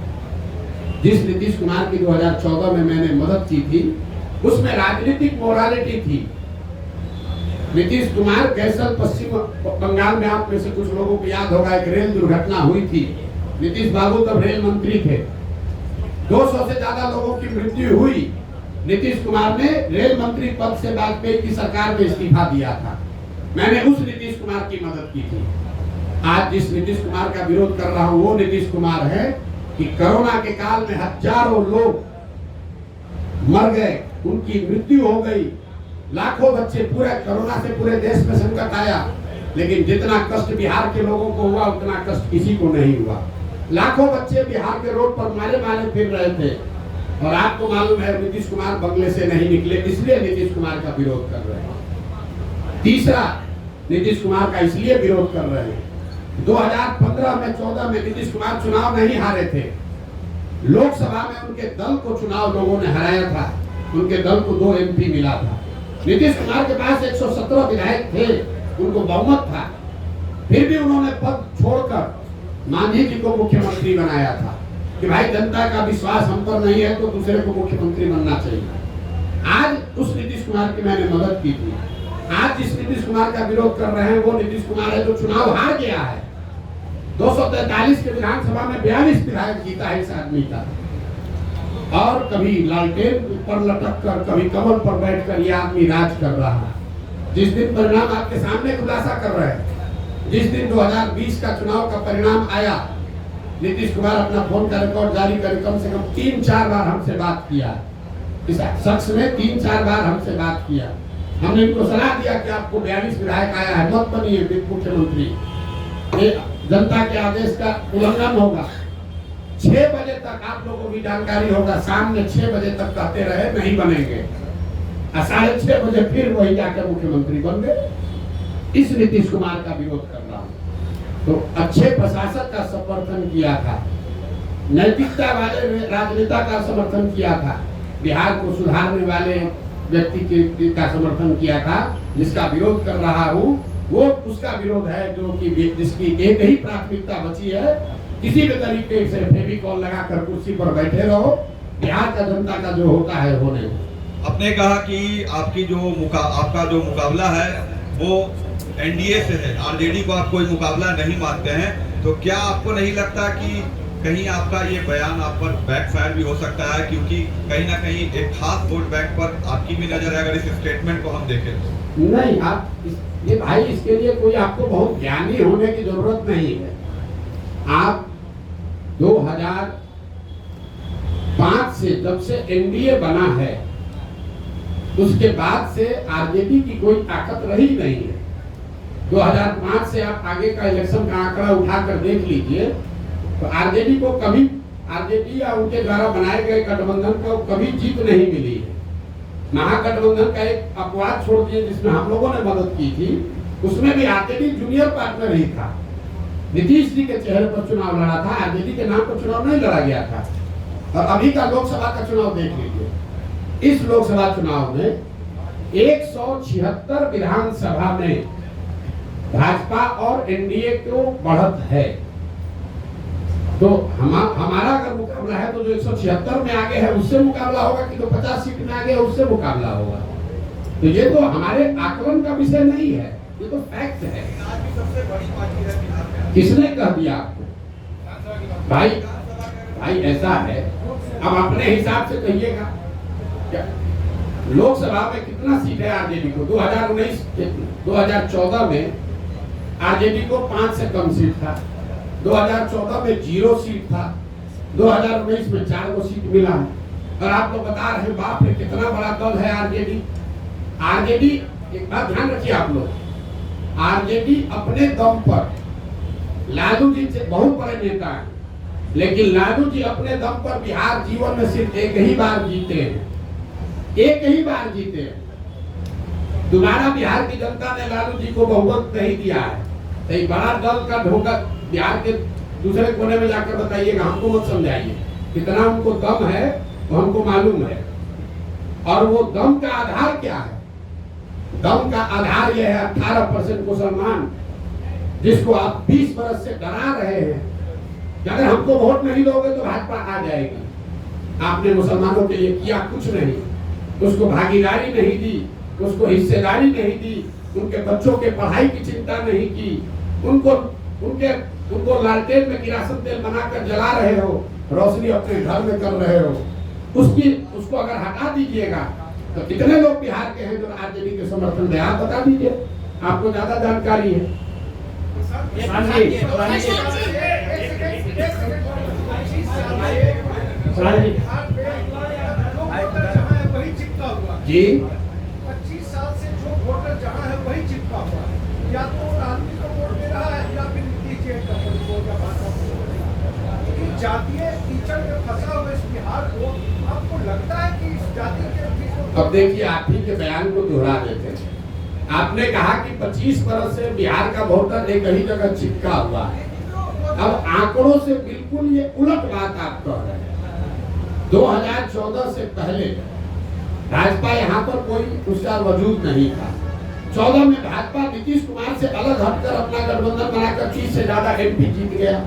जिस नीतीश कुमार की 2014 में मैंने मदद की थी, उसमें राजनीतिक मोरालिटी थी। नीतीश कुमार कैसल पश्चिम बंगाल में, आप में से कुछ लोगों को याद होगा, एक रेल दुर्घटना हुई थी। नीतीश बाबू तब रेल मंत्री थे, 200 से ज्यादा लोगों की मृत्यु हुई। नीतीश कुमार ने रेल मंत्री पद से वाजपेयी की सरकार में इस्तीफा दिया था। मैंने उस नीतीश कुमार की मदद की थी। आज जिस नीतीश कुमार का विरोध कर रहा हूं वो नीतीश कुमार है कि कोरोना के काल में हजारों लोग मर गए, उनकी मृत्यु हो गई, लाखों बच्चे, पूरे कोरोना से पूरे देश में संकट आया, लेकिन जितना कष्ट बिहार के लोगों को हुआ उतना कष्ट किसी को नहीं हुआ। लाखों बच्चे बिहार के रोड पर मारे फिर रहे थे, और आपको मालूम है नीतीश कुमार बंगले से नहीं निकले, इसलिए नीतीश कुमार का विरोध कर रहे हैं। तीसरा, नीतीश कुमार का इसलिए विरोध कर रहे हैं, 2015 में 14 में नीतीश कुमार चुनाव नहीं हारे थे। लोकसभा में उनके दल को चुनाव लोगों ने हराया था, उनके दल को 2 MP मिला था। नीतीश कुमार के पास 117 विधायक थे, उनको बहुमत था, फिर भी उन्होंने पद छोड़कर मांझी जी को मुख्यमंत्री बनाया था कि भाई जनता का विश्वास हम पर नहीं है तो दूसरे को मुख्यमंत्री बनना चाहिए। आज उस नीतीश कुमार की मैंने मदद की थी। आज जिस नीतीश कुमार का विरोध कर रहे हैं वो नीतीश कुमार है जो चुनाव हार गया है। 243 के विधानसभा में 42 विधायक जीता है इस आदमी का, और कभी लालटेन पर लटक कर, कभी कमल पर बैठकर ये आदमी राज कर रहा है। जिस दिन परिणाम आपके सामने खुलासा कर रहे हैं, जिस दिन 2020 का चुनाव का परिणाम आया, नीतीश कुमार अपना फोन का रिकॉर्ड जारी कर कम से कम 3-4 बार हमसे बात किया। इस शख्स ने 3-4 बार हमसे बात किया। हमने इनको सलाह दिया कि आपको 42 विधायक आया है, मत बनिए मुख्यमंत्री, जनता के आदेश का उल्लंघन होगा। 6 बजे तक आप लोगों को भी जानकारी होगा, शाम में 6 बजे तक कहते रहे नहीं बनेंगे, 6:30 बजे फिर वही जाकर मुख्यमंत्री बन गए। इस नीतीश कुमार का विरोध कर रहा हूं। तो अच्छे प्रशासक का समर्थन किया था, नैतिकता वाले राजनेता का समर्थन किया था, बिहार को सुधारने वाले व्यक्ति का समर्थन किया था। जिसका विरोध कर रहा हूं वो उसका विरोध है जो कि जिसकी एक ही प्राथमिकता बची है, किसी भी तरीके से फेविकॉल लगाकर कुर्सी पर बैठे रहो, बिहार का जनता का जो होता है होने। आपने कहा कि आपका जो मुकाबला है वो NDA से है, RJD को आप कोई मुकाबला नहीं मानते हैं, तो क्या आपको नहीं लगता कि कहीं आपका ये बयान आप पर बैकफायर भी हो सकता है, क्योंकि कहीं ना कहीं एक खास वोट बैंक पर आपकी भी नजर है अगर इस स्टेटमेंट को हम देखें तो? नहीं, आप ये भाई इसके लिए कोई आपको बहुत ज्ञानी होने की जरूरत नहीं है। आप 2005 से जब से NDA बना है उसके बाद से RJD की कोई ताकत रही नहीं है। 2005 से आप आगे का इलेक्शन का आंकड़ा उठाकर देख लीजिए तो RJD को कभी, RJD या उनके द्वारा बनाए गए गठबंधन को कभी जीत नहीं मिली है। महागठबंधन का एक अपवाद छोड़ दिए जिसमें हम लोगों ने मदद की थी, उसमें भी RJD जूनियर पार्टनर ही था। नीतीश जी के चेहरे पर चुनाव लड़ा था, RJD के नाम पर चुनाव नहीं लड़ा गया था। और अभी का लोकसभा का चुनाव देख लीजिए, इस लोकसभा चुनाव में 176 विधानसभा में भाजपा और NDA को बढ़त है। तो हमारा अगर मुकाबला है तो जो 176 में आगे है उससे मुकाबला होगा कि जो 50 सीट में आगे है उससे मुकाबला होगा। तो ये तो हमारे आकलन का विषय नहीं है, ये तो फैक्ट है। सबसे बड़ी पार्टी है बिहार में, किसने कह दिया आपको? भाई ऐसा है, अब अपने हिसाब से कहिएगा क्या लोकसभा में कितना सीट है RJD को? 2014 में RJD को 5 से कम सीट था, 2014 में 0 सीट था, 2019 में 4 सीट मिला है। और आप लोग बता रहे हैं बाप रे कितना बड़ा दल है RJD। एक बात ध्यान रखिए आप लोग, RJD अपने दम पर, लालू जी से बहुत बड़े नेता हैं, लेकिन लालू जी अपने दम पर बिहार जीवन में सिर्फ एक ही बार जीते हैं, एक ही बार जीते हैं। दोबारा बिहार की जनता ने लालू जी को बहुमत नहीं दिया है। तो एक बड़ा दल का धोखा बिहार के दूसरे कोने में जाकर बताइएगा, हमको मत समझाइए। कितना उनको दम है वो हमको मालूम है। और वो दम का आधार क्या है? दम का आधार यह है 18% मुसलमान, जिसको आप 20 बरस से डरा रहे हैं कि अगर हमको वोट नहीं दोगे तो भाजपा आ जाएगी। आपने मुसलमानों के लिए किया कुछ नहीं, उसको भागीदारी नहीं दी, उसको हिस्सेदारी नहीं दी, उनके बच्चों के पढ़ाई की चिंता नहीं की, उनको लालटेन में किरासन तेल बनाकर जला रहे हो, रोशनी अपने घर में कर रहे हो। उसको अगर हटा दीजिएगा तो कितने लोग बिहार के हैं जो आरजेडी के समर्थन में? आप बता दीजिए, आपको ज्यादा जानकारी है। जी 25 साल से जो वोटर जहाँ है वही चिपका हुआ है, या तो आदमी को वोट दे रहा है या फिर नीतीश जी का जातीय कीचड़ में फंसा हुआ इस बिहार को आपको लगता है कि इस जाति के? अब देखिए, आप ही के बयान को दोहरा देते हैं। आपने कहा कि 25 बरस से बिहार का वोटर एक ही जगह चिपका हुआ है। अब आंकड़ों से बिल्कुल ये उलट बात आप कह रहे हैं। 2014 से पहले भाजपा यहाँ पर कोई उसका वजूद नहीं था। 14 में भाजपा नीतीश कुमार से अलग हटकर अपना गठबंधन बनाकर 30 से ज्यादा MP जीत गया,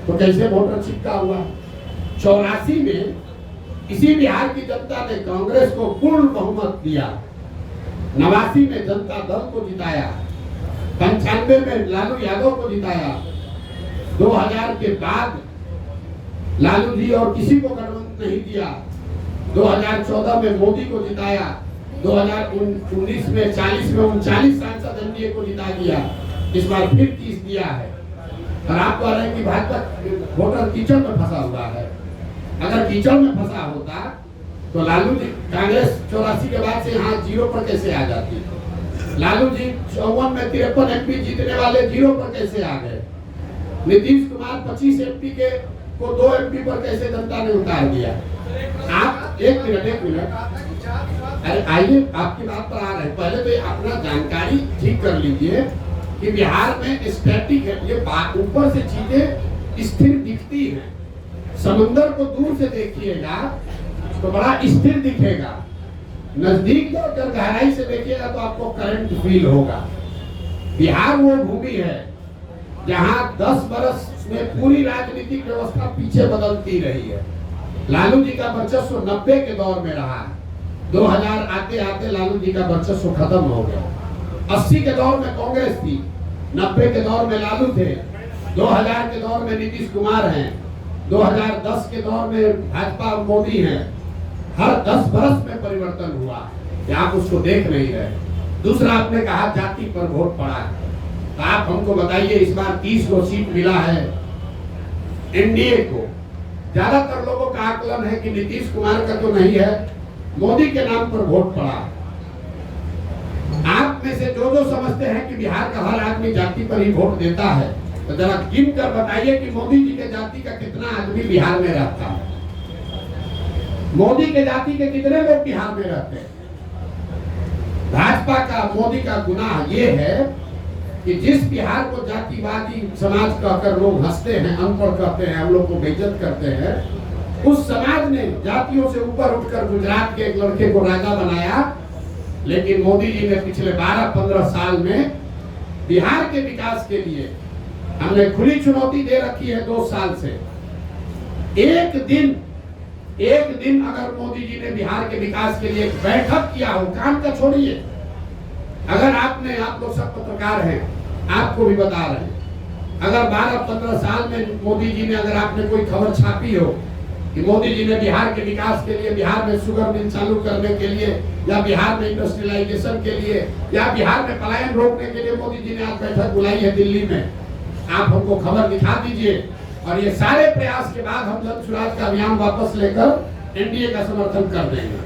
तो कैसे वोटर चिपका हुआ? 84 में इसी बिहार की जनता ने कांग्रेस को पूर्ण बहुमत दिया, 89 में जनता दल को जिताया, 95 में लालू यादव को जिताया, 2000 के बाद लालू जी और किसी को गठबंधन नहीं दिया, 2014 में मोदी को जिताया, 2019 में 40 में 39 सांसद एनडीए को जिता दिया, इस बार फिर 30 दिया है। और आप कह रहे हैं कि भाजपा वोटर कीचड़ में फंसा हुआ है। अगर कीचड़ में फंसा होता तो लालू जी कांग्रेस 84 के बाद से यहाँ 0 पर कैसे आ जाती? लालू जी 54 में 53 MP जीतने वाले 0 पर कैसे आ गए? नीतीश कुमार 25 MP को 2 MP पर कैसे जनता ने उतार दिया? आप एक मिनट, अरे आइए, आपकी बात पर आ रहे हैं। पहले तो अपना जानकारी ठीक कर लीजिए कि बिहार में स्टैटिक है, ये ऊपर से चीजें स्थिर दिखती हैं। समंदर को दूर से देखिएगा तो बड़ा स्थिर दिखेगा, नजदीक जाकर गहराई से देखिएगा तो आपको करंट फील होगा। बिहार वो भूमि है जहां 10 बरस में पूरी राजनीतिक व्यवस्था पीछे बदलती रही है। लालू जी का वर्चस्व 90 के दौर में रहा, 2000 आते आते लालू जी का वर्चस्व खत्म हो गया। 80 के दौर में कांग्रेस थी, 90 के दौर में लालू थे, 2000 के दौर में नीतीश कुमार हैं, 2010 के दौर में भाजपा और मोदी हैं। हर 10 बरस में परिवर्तन हुआ, आप उसको देख नहीं रहे। दूसरा, आपने कहा जाति पर वोट पड़ा है, तो आप हमको बताइए, इस बार 30 को सीट मिला है एनडीए को। ज्यादातर लोगों का आकलन है कि नीतीश कुमार का तो नहीं है, मोदी के नाम पर वोट पड़ा। आप में से जो समझते हैं कि बिहार का हर आदमी जाति पर ही वोट देता है, तो जरा गिन कर बताइए कि मोदी जी के जाति का कितना आदमी बिहार में रहता है? मोदी के जाति के कितने लोग बिहार में रहते हैं? भाजपा का, मोदी का गुनाह ये है कि जिस बिहार को जातिवादी समाज कहकर लोग हंसते हैं, अनपढ़ कहते हैं, हम लोग को बेइज्जत करते हैं, उस समाज ने जातियों से ऊपर उठकर गुजरात के एक लड़के को राजा बनाया। लेकिन मोदी जी ने पिछले 12-15 साल में बिहार के विकास के लिए हमने खुली चुनौती दे रखी है 2 साल से। एक दिन अगर मोदी जी ने बिहार के विकास के लिए एक बैठक किया हो, काम का छोड़िए, अगर आप लोग सब पत्रकार हैं, आपको भी बता रहे हैं, अगर 12-15 साल में मोदी जी ने, अगर आपने कोई खबर छापी हो कि मोदी जी ने बिहार के विकास के लिए, बिहार में शुगर मिल चालू करने के लिए, या बिहार में इंडस्ट्रियलाइजेशन के लिए, या बिहार में पलायन रोकने के लिए मोदी जी ने आज बैठक बुलाई है दिल्ली में, आप हमको खबर दिखा दीजिए। और ये सारे प्रयास के बाद हम जन स्वराज का अभियान वापस लेकर एनडीए का समर्थन कर देंगे,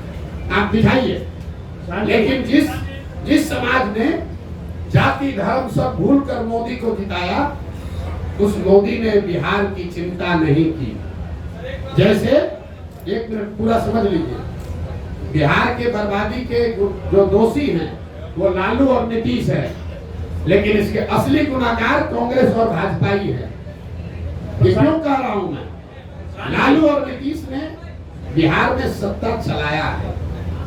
आप दिखाइए। लेकिन जिस समाज ने जाति धर्म सब भूल कर मोदी को जिताया, उस मोदी ने बिहार की चिंता नहीं की। जैसे, एक मिनट पूरा समझ लीजिए, बिहार के बर्बादी के जो दोषी हैं वो लालू और नीतीश है, लेकिन इसके असली गुनाहगार कांग्रेस और भाजपा ही है। ये क्यों कह रहा हूं मैं? लालू और नीतीश ने बिहार में सत्ता चलाया है,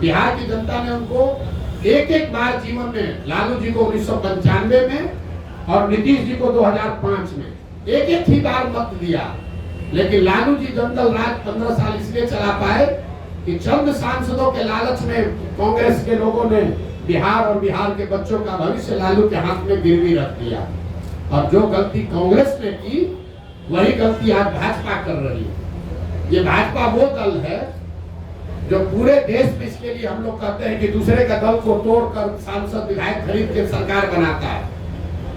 बिहार की जनता ने उनको एक एक बार जीवन में, लालू जी को 1995 में और नीतीश जी को 2005 में एक एक ही बार मत दिया। लेकिन लालू जी जंगल राज 15 साल इसलिए चला पाए कि चंद सांसदों के लालच में कांग्रेस के लोगों ने बिहार और बिहार के बच्चों का भविष्य लालू के हाथ में गिरवी रख दिया। और जो गलती कांग्रेस ने की वही गलती आज भाजपा कर रही है। ये भाजपा वो दल है जो पूरे देश में, इसके लिए हम लोग कहते हैं कि दूसरे का दल को तोड़कर सांसद विधायक खरीद के सरकार बनाता है।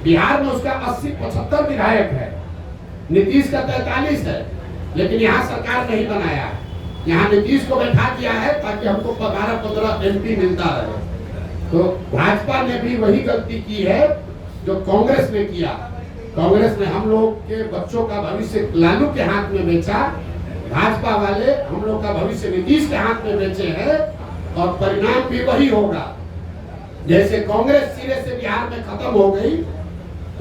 बिहार में उसका 80-75 विधायक है, नीतीश का 43 है, लेकिन यहाँ सरकार नहीं बनाया। यहाँ नीतीश को बैठा दिया है ताकि हमको 12-15 MP मिलता रहे। तो भाजपा ने भी वही गलती की है जो कांग्रेस ने किया। कांग्रेस ने हम लोग के बच्चों का भविष्य लालू के हाथ में बेचा, भाजपा वाले हम लोग का भविष्य नीतीश के हाथ में बेचे हैं, और परिणाम भी वही होगा। जैसे कांग्रेस सिरे से बिहार में खत्म हो गई,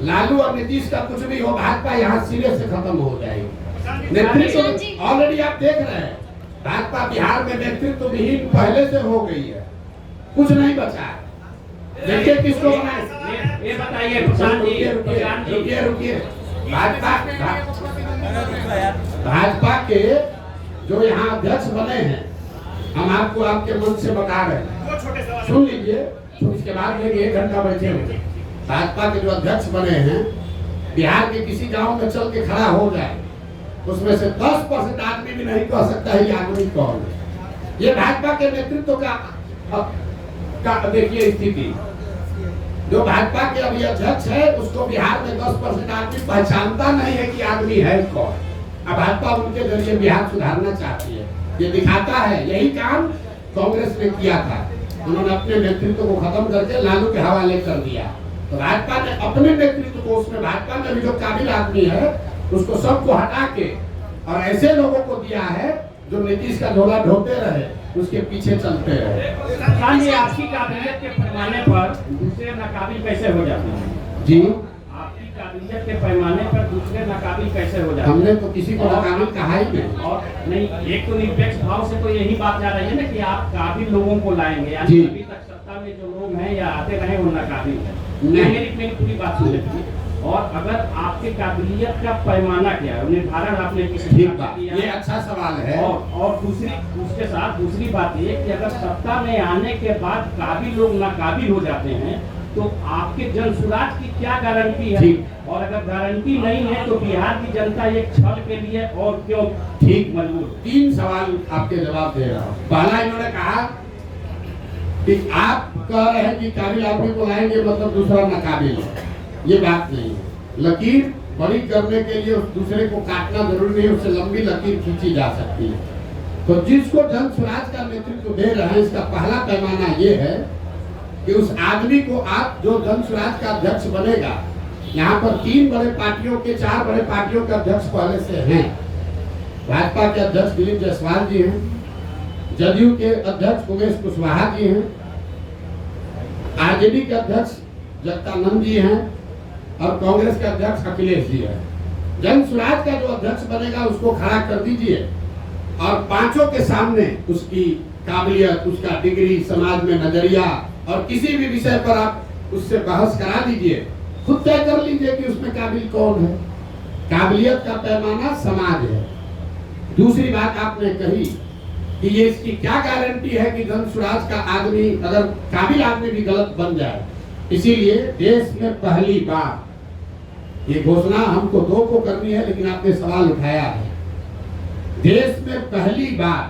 लालू और नीतीश का कुछ भी हो, भाजपा यहाँ सिरे से खत्म हो जाएगी। नेतृत्व ऑलरेडी आप देख रहे हैं, भाजपा बिहार में नेतृत्व विहीन पहले से हो गई है, कुछ नहीं बचा है। देखिए किसको बनाए, ये बताइए प्रशांत जी, रुकिए। भाजपा के जो यहाँ अध्यक्ष बने हैं, हम आपको आपके मन से बता रहे हैं, सुन लीजिए, इसके बाद में 1 घंटा बैठे हुए। भाजपा के जो अध्यक्ष बने हैं, बिहार के किसी गांव में चल के खड़ा हो जाए, उसमें से 10% आदमी भी नहीं कह सकता है ये आदमी कौन है। ये भाजपा के नेतृत्व का देखिए स्थिति। जो भाजपा के अभी अध्यक्ष है, उसको बिहार में 10% आदमी पहचानता नहीं है कि आदमी है कौन। अब भाजपा उनके जरिए बिहार सुधारना चाहती है, ये दिखाता है। यही काम कांग्रेस ने किया था, उन्होंने अपने नेतृत्व को खत्म करके लालू के हवाले कर दिया। तो भाजपा ने अपने नेतृत्व को, उसमें भाजपा में भी जो काबिल आदमी है उसको सबको हटा के और ऐसे लोगों को दिया है जो नीतीश का झोला ढोते रहे, उसके पीछे चलते रहे। आपकी काबिलियत के पैमाने पर दूसरे नाकाबिल कैसे हो जाते हैं? जी, आपकी काबिलियत के पैमाने पर दूसरे नाकाबिल कैसे हो जाते हैं? हमने तो किसी को नाकाबिल कहा ही नहीं। और नहीं, एक तो निरपेक्ष भाव से तो यही बात जा रही है ना कि आप काबिल लोगों को लाएंगे, यानी अभी तक सत्ता में जो लोग हैं या आते रहे वो नाकाबिल है। मेरी पूरी बात सुन लीजिए। और अगर आपके काबिलियत का पैमाना क्या है, निर्धारण आपने किसी ये अच्छा सवाल है। और उसके साथ दूसरी बात ये कि अगर सत्ता में आने के बाद काबिल लोग नाकाबिल हो जाते हैं तो आपके जन सुराज की क्या गारंटी है? और अगर गारंटी नहीं है तो बिहार की जनता एक छल के लिए और क्यों ठीक मजबूर? 3 सवाल आपके जवाब दे रहा हूँ। पहला, इन्होंने कहा कि आप कह रहे हैं कि काबिल आदमी को लाएंगे मतलब दूसरा नाकाबिल है। ये बात नहीं है। लकीर बड़ी करने के लिए उस दूसरे को काटना जरूरी नहीं, उससे लंबी लकीर खींची जा सकती है। तो जिसको जन स्वराज का नेतृत्व दे रहे हैं, इसका पहला पैमाना ये है कि उस आदमी को आप जो जन स्वराज का अध्यक्ष बनेगा, यहाँ पर 3 बड़े पार्टियों के 4 बड़े पार्टियों के अध्यक्ष पहले से हैं। भाजपा के अध्यक्ष दिलीप जायसवाल जी हैं, जदयू के अध्यक्ष उमेश कुशवाहा जी हैं, आरजेडी के अध्यक्ष जगदानंद जी हैं और कांग्रेस के अध्यक्ष अखिलेश जी हैं। जन स्वराज का जो अध्यक्ष बनेगा उसको खड़ा कर दीजिए और 5 के सामने उसकी काबिलियत, उसका डिग्री, समाज में नजरिया और किसी भी विषय पर आप उससे बहस करा दीजिए, खुद तय कर लीजिए कि उसमें काबिल कौन है। काबिलियत का पैमाना समाज है। दूसरी बात आपने कही कि ये इसकी क्या गारंटी है कि जन स्वराज का आदमी, अगर काबिल आदमी भी गलत बन जाए। इसीलिए देश में पहली बार, ये घोषणा हमको 2 को करनी है लेकिन आपने सवाल उठाया है, देश में पहली बार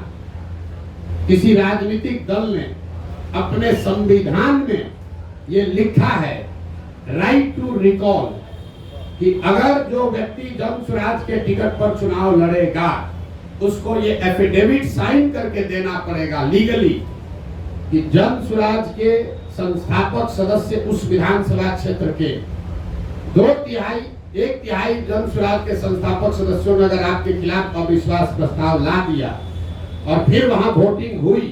किसी राजनीतिक दल ने अपने संविधान में ये लिखा है, राइट टू रिकॉल, कि अगर जो व्यक्ति जन स्वराज के टिकट पर चुनाव लड़ेगा उसको ये एफिडेविट साइन करके देना पड़ेगा लीगली कि जन स्वराज के संस्थापक सदस्य उस विधानसभा क्षेत्र के 1/3 जन स्वराज के संस्थापक सदस्यों ने अगर आपके खिलाफ अविश्वास प्रस्ताव ला दिया और फिर वहां वोटिंग हुई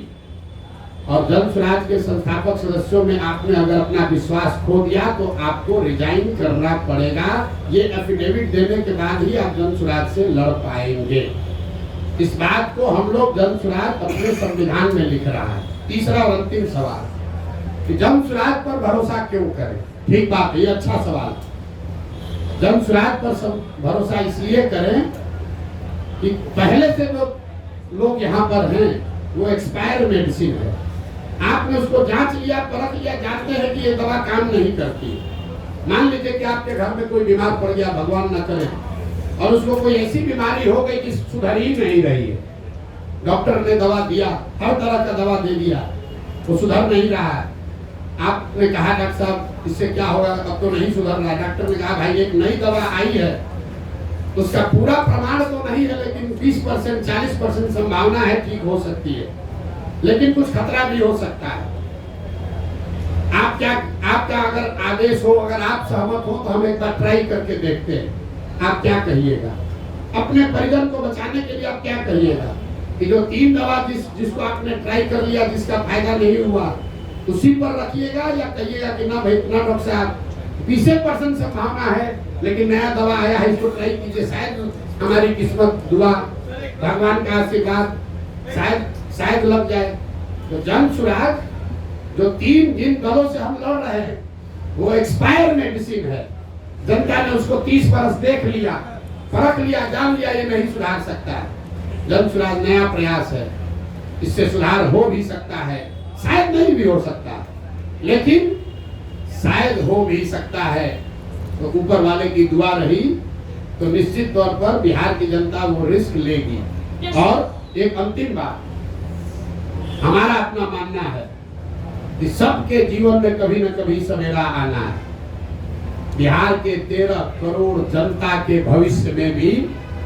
और जन स्वराज के संस्थापक सदस्यों में आपने अगर अपना विश्वास खो दिया तो आपको रिजाइन करना पड़ेगा। ये एफिडेविट देने के बाद ही आप जन स्वराज से लड़ पाएंगे। इस बात को हम लोग जन सुराज अपने संविधान में लिख रहा है। तीसरा और अंतिम सवाल कि जन सुराज पर भरोसा क्यों करें? ठीक बात है, ये अच्छा सवाल। जन सुराज पर भरोसा इसलिए करें कि पहले से जो लोग यहाँ पर हैं वो एक्सपायर मेडिसिन है। आपने उसको जांच लिया, परख लिया, जानते हैं कि ये दवा काम नहीं करती। मान लीजिए कि आपके घर में कोई बीमार पड़ गया, भगवान न करे, और उसको कोई ऐसी बीमारी हो गई कि सुधर ही नहीं रही है। डॉक्टर ने दवा दिया, हर तरह का दवा दे दिया, वो सुधर नहीं रहा है। आपने कहा डॉक्टर साहब इससे क्या होगा, अब तो नहीं सुधर रहा। डॉक्टर ने कहा भाई एक नई दवा आई है, उसका पूरा प्रमाण तो नहीं है, लेकिन 20% 40% संभावना है ठीक हो सकती है, लेकिन कुछ खतरा भी हो सकता है। आपका अगर आदेश हो, अगर आप सहमत हो तो हम एक बार ट्राई करके देखते हैं। आप क्या कहिएगा? अपने परिजन को बचाने के लिए आप क्या कहिएगा कि जो 3 दवा जिसको आपने ट्राई कर लिया, जिसका फायदा नहीं हुआ, उसी पर रखिएगा, या कहिएगा कि ना भाई इतना डॉक्टर साहब 20% संभावना है, लेकिन नया दवा आया है, इसको ट्राई कीजिए, शायद हमारी किस्मत, दुआ, भगवान का आशीर्वाद शायद लग जाए। तो जन सुराज जो 3 जिन दलों से हम लड़ रहे हैं वो एक्सपायर मेडिसिन है। जनता ने उसको 30 बरस देख लिया, परख लिया, जान लिया, ये नहीं सुधार सकता है। जन सुराज नया प्रयास है, इससे सुधार हो भी सकता है, शायद नहीं भी हो सकता, लेकिन शायद हो भी सकता है। तो ऊपर वाले की दुआ रही तो निश्चित तौर पर बिहार की जनता वो रिस्क लेगी। और एक अंतिम बात, हमारा अपना मानना है कि सबके जीवन में कभी न कभी सवेरा आना है। बिहार के 13 करोड़ जनता के भविष्य में भी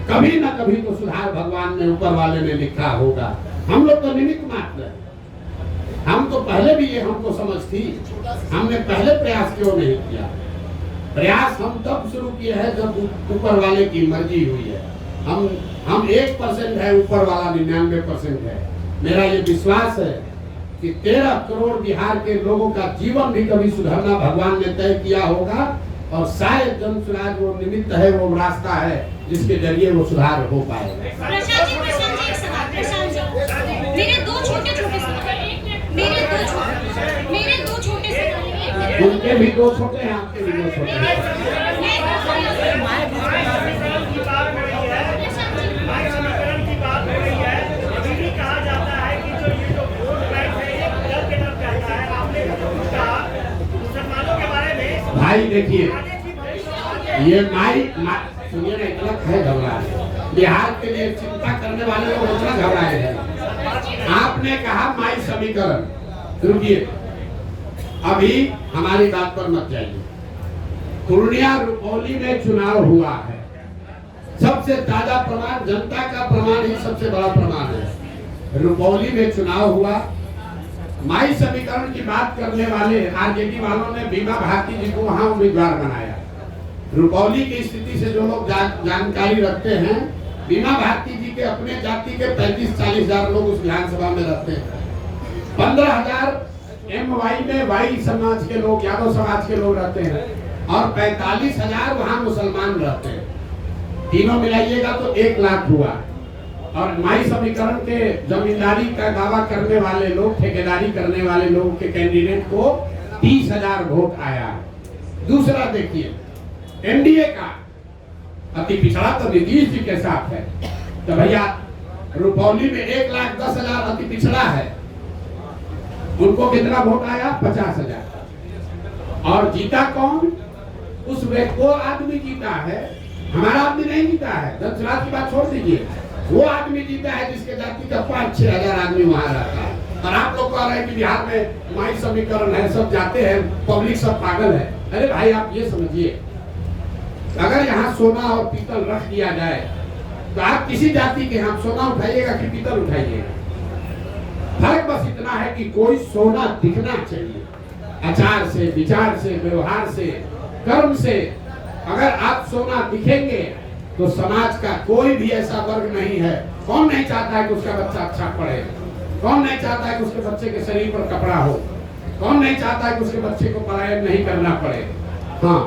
कभी न कभी तो सुधार भगवान ने, ऊपर वाले ने लिखा होगा। हम लोग तो निमित्त मात्र हैं। हम तो पहले भी ये हमको समझ थी, हमने पहले प्रयास क्यों नहीं किया? प्रयास हम तब शुरू किए हैं जब ऊपर वाले की मर्जी हुई है। हम 1% है, ऊपर वाला 99% है। मेरा ये विश्वास है कि 13 करोड़ बिहार के लोगों का जीवन भी कभी सुधरना भगवान ने तय किया होगा, और शायद जन सुराज वो निमित्त है, वो रास्ता है जिसके जरिए वो सुधार हो पाएगा। मेरे दो छोटे सवाल, उनके भी 2 छोटे हैं, आपके भी 2 छोटे हैं। भाई देखिए, ये सुनिए ना, इतना है घबरा बिहार के लिए चिंता करने वाले लोग उतना घबराए हैं। आपने कहा माई समीकरण, रुकिए, अभी हमारी बात पर मत जाइए। पूर्णिया रुपौली में चुनाव हुआ है, सबसे ताजा प्रमाण, जनता का प्रमाण ही सबसे बड़ा प्रमाण है। रुपौली में चुनाव हुआ, माई समीकरण की बात करने वाले आरजेडी वालों ने बीमा भारती जी को वहां उम्मीदवार बनाया। रुपौली की स्थिति से जो लोग जानकारी रखते हैं, बीमा भारती जी के अपने जाति के 35-40 हजार लोग उस विधानसभा में रहते हैं। 15,000 MY में वाई समाज के लोग, यादव समाज के लोग रहते हैं, और 45,000 वहाँ मुसलमान रहते हैं। तीनों मिलाइएगा तो 1 लाख हुआ। और माई समीकरण के जमींदारी का दावा करने वाले लोग, ठेकेदारी करने वाले लोगों के कैंडिडेट को 30,000 वोट आया। दूसरा देखिए, एनडीए का अति पिछड़ा तो नीतीश जी के साथ है, तो भैया रुपौली में 1,10,000 अति पिछड़ा है, उनको कितना वोट आया? 50,000। और जीता कौन? उस व्यक्ति, वो आदमी जीता है, हमारा आदमी नहीं जीता है। जनसुराज की बात छोड़ दीजिए, वो आदमी जीता है जिसके जाति का 5-6 हजार आदमी वहां रहता है। और आप लोग कह रहे हैं कि बिहार में माई समीकरण है, सब जाते हैं, पब्लिक सब पागल है। अरे भाई आप ये समझिए, अगर यहाँ सोना और पीतल रख दिया जाए तो आप किसी जाति के यहाँ सोना उठाइएगा कि पीतल उठाइएगा? फर्क बस इतना है कि कोई सोना दिखना चाहिए, आचार से, विचार से, व्यवहार से, कर्म से। अगर आप सोना दिखेंगे तो समाज का कोई भी ऐसा वर्ग नहीं है, कौन नहीं चाहता है कि उसका बच्चा अच्छा पढ़े, कौन नहीं चाहता है कि उसके बच्चे के शरीर पर कपड़ा हो, कौन नहीं चाहता है कि उसके बच्चे को पलायन नहीं करना पड़े। हाँ,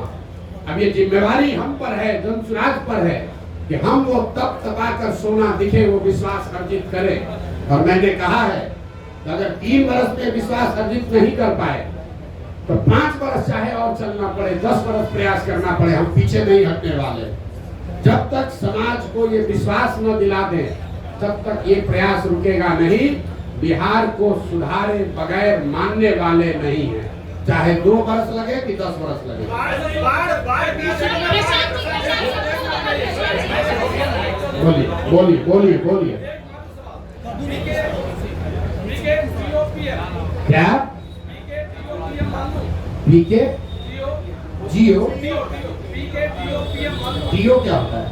अब ये जिम्मेवारी हम पर है, जनसुराज पर है कि हम वो तप तपा कर सोना दिखे, वो विश्वास अर्जित करें। और मैंने कहा है कि अगर 3 वर्ष में विश्वास अर्जित नहीं कर पाए तो 5 वर्ष चाहे और चलना पड़े, 10 वर्ष प्रयास करना पड़े, हम पीछे नहीं हटने वाले। जब तक समाज को ये विश्वास न दिला दें तब तक ये प्रयास रुकेगा नहीं। बिहार को सुधारे बगैर मानने वाले नहीं हैं, चाहे 2 वर्ष लगे कि 10 वर्ष लगे। बोलिए। क्या पीके जियो टीओ क्या होता है?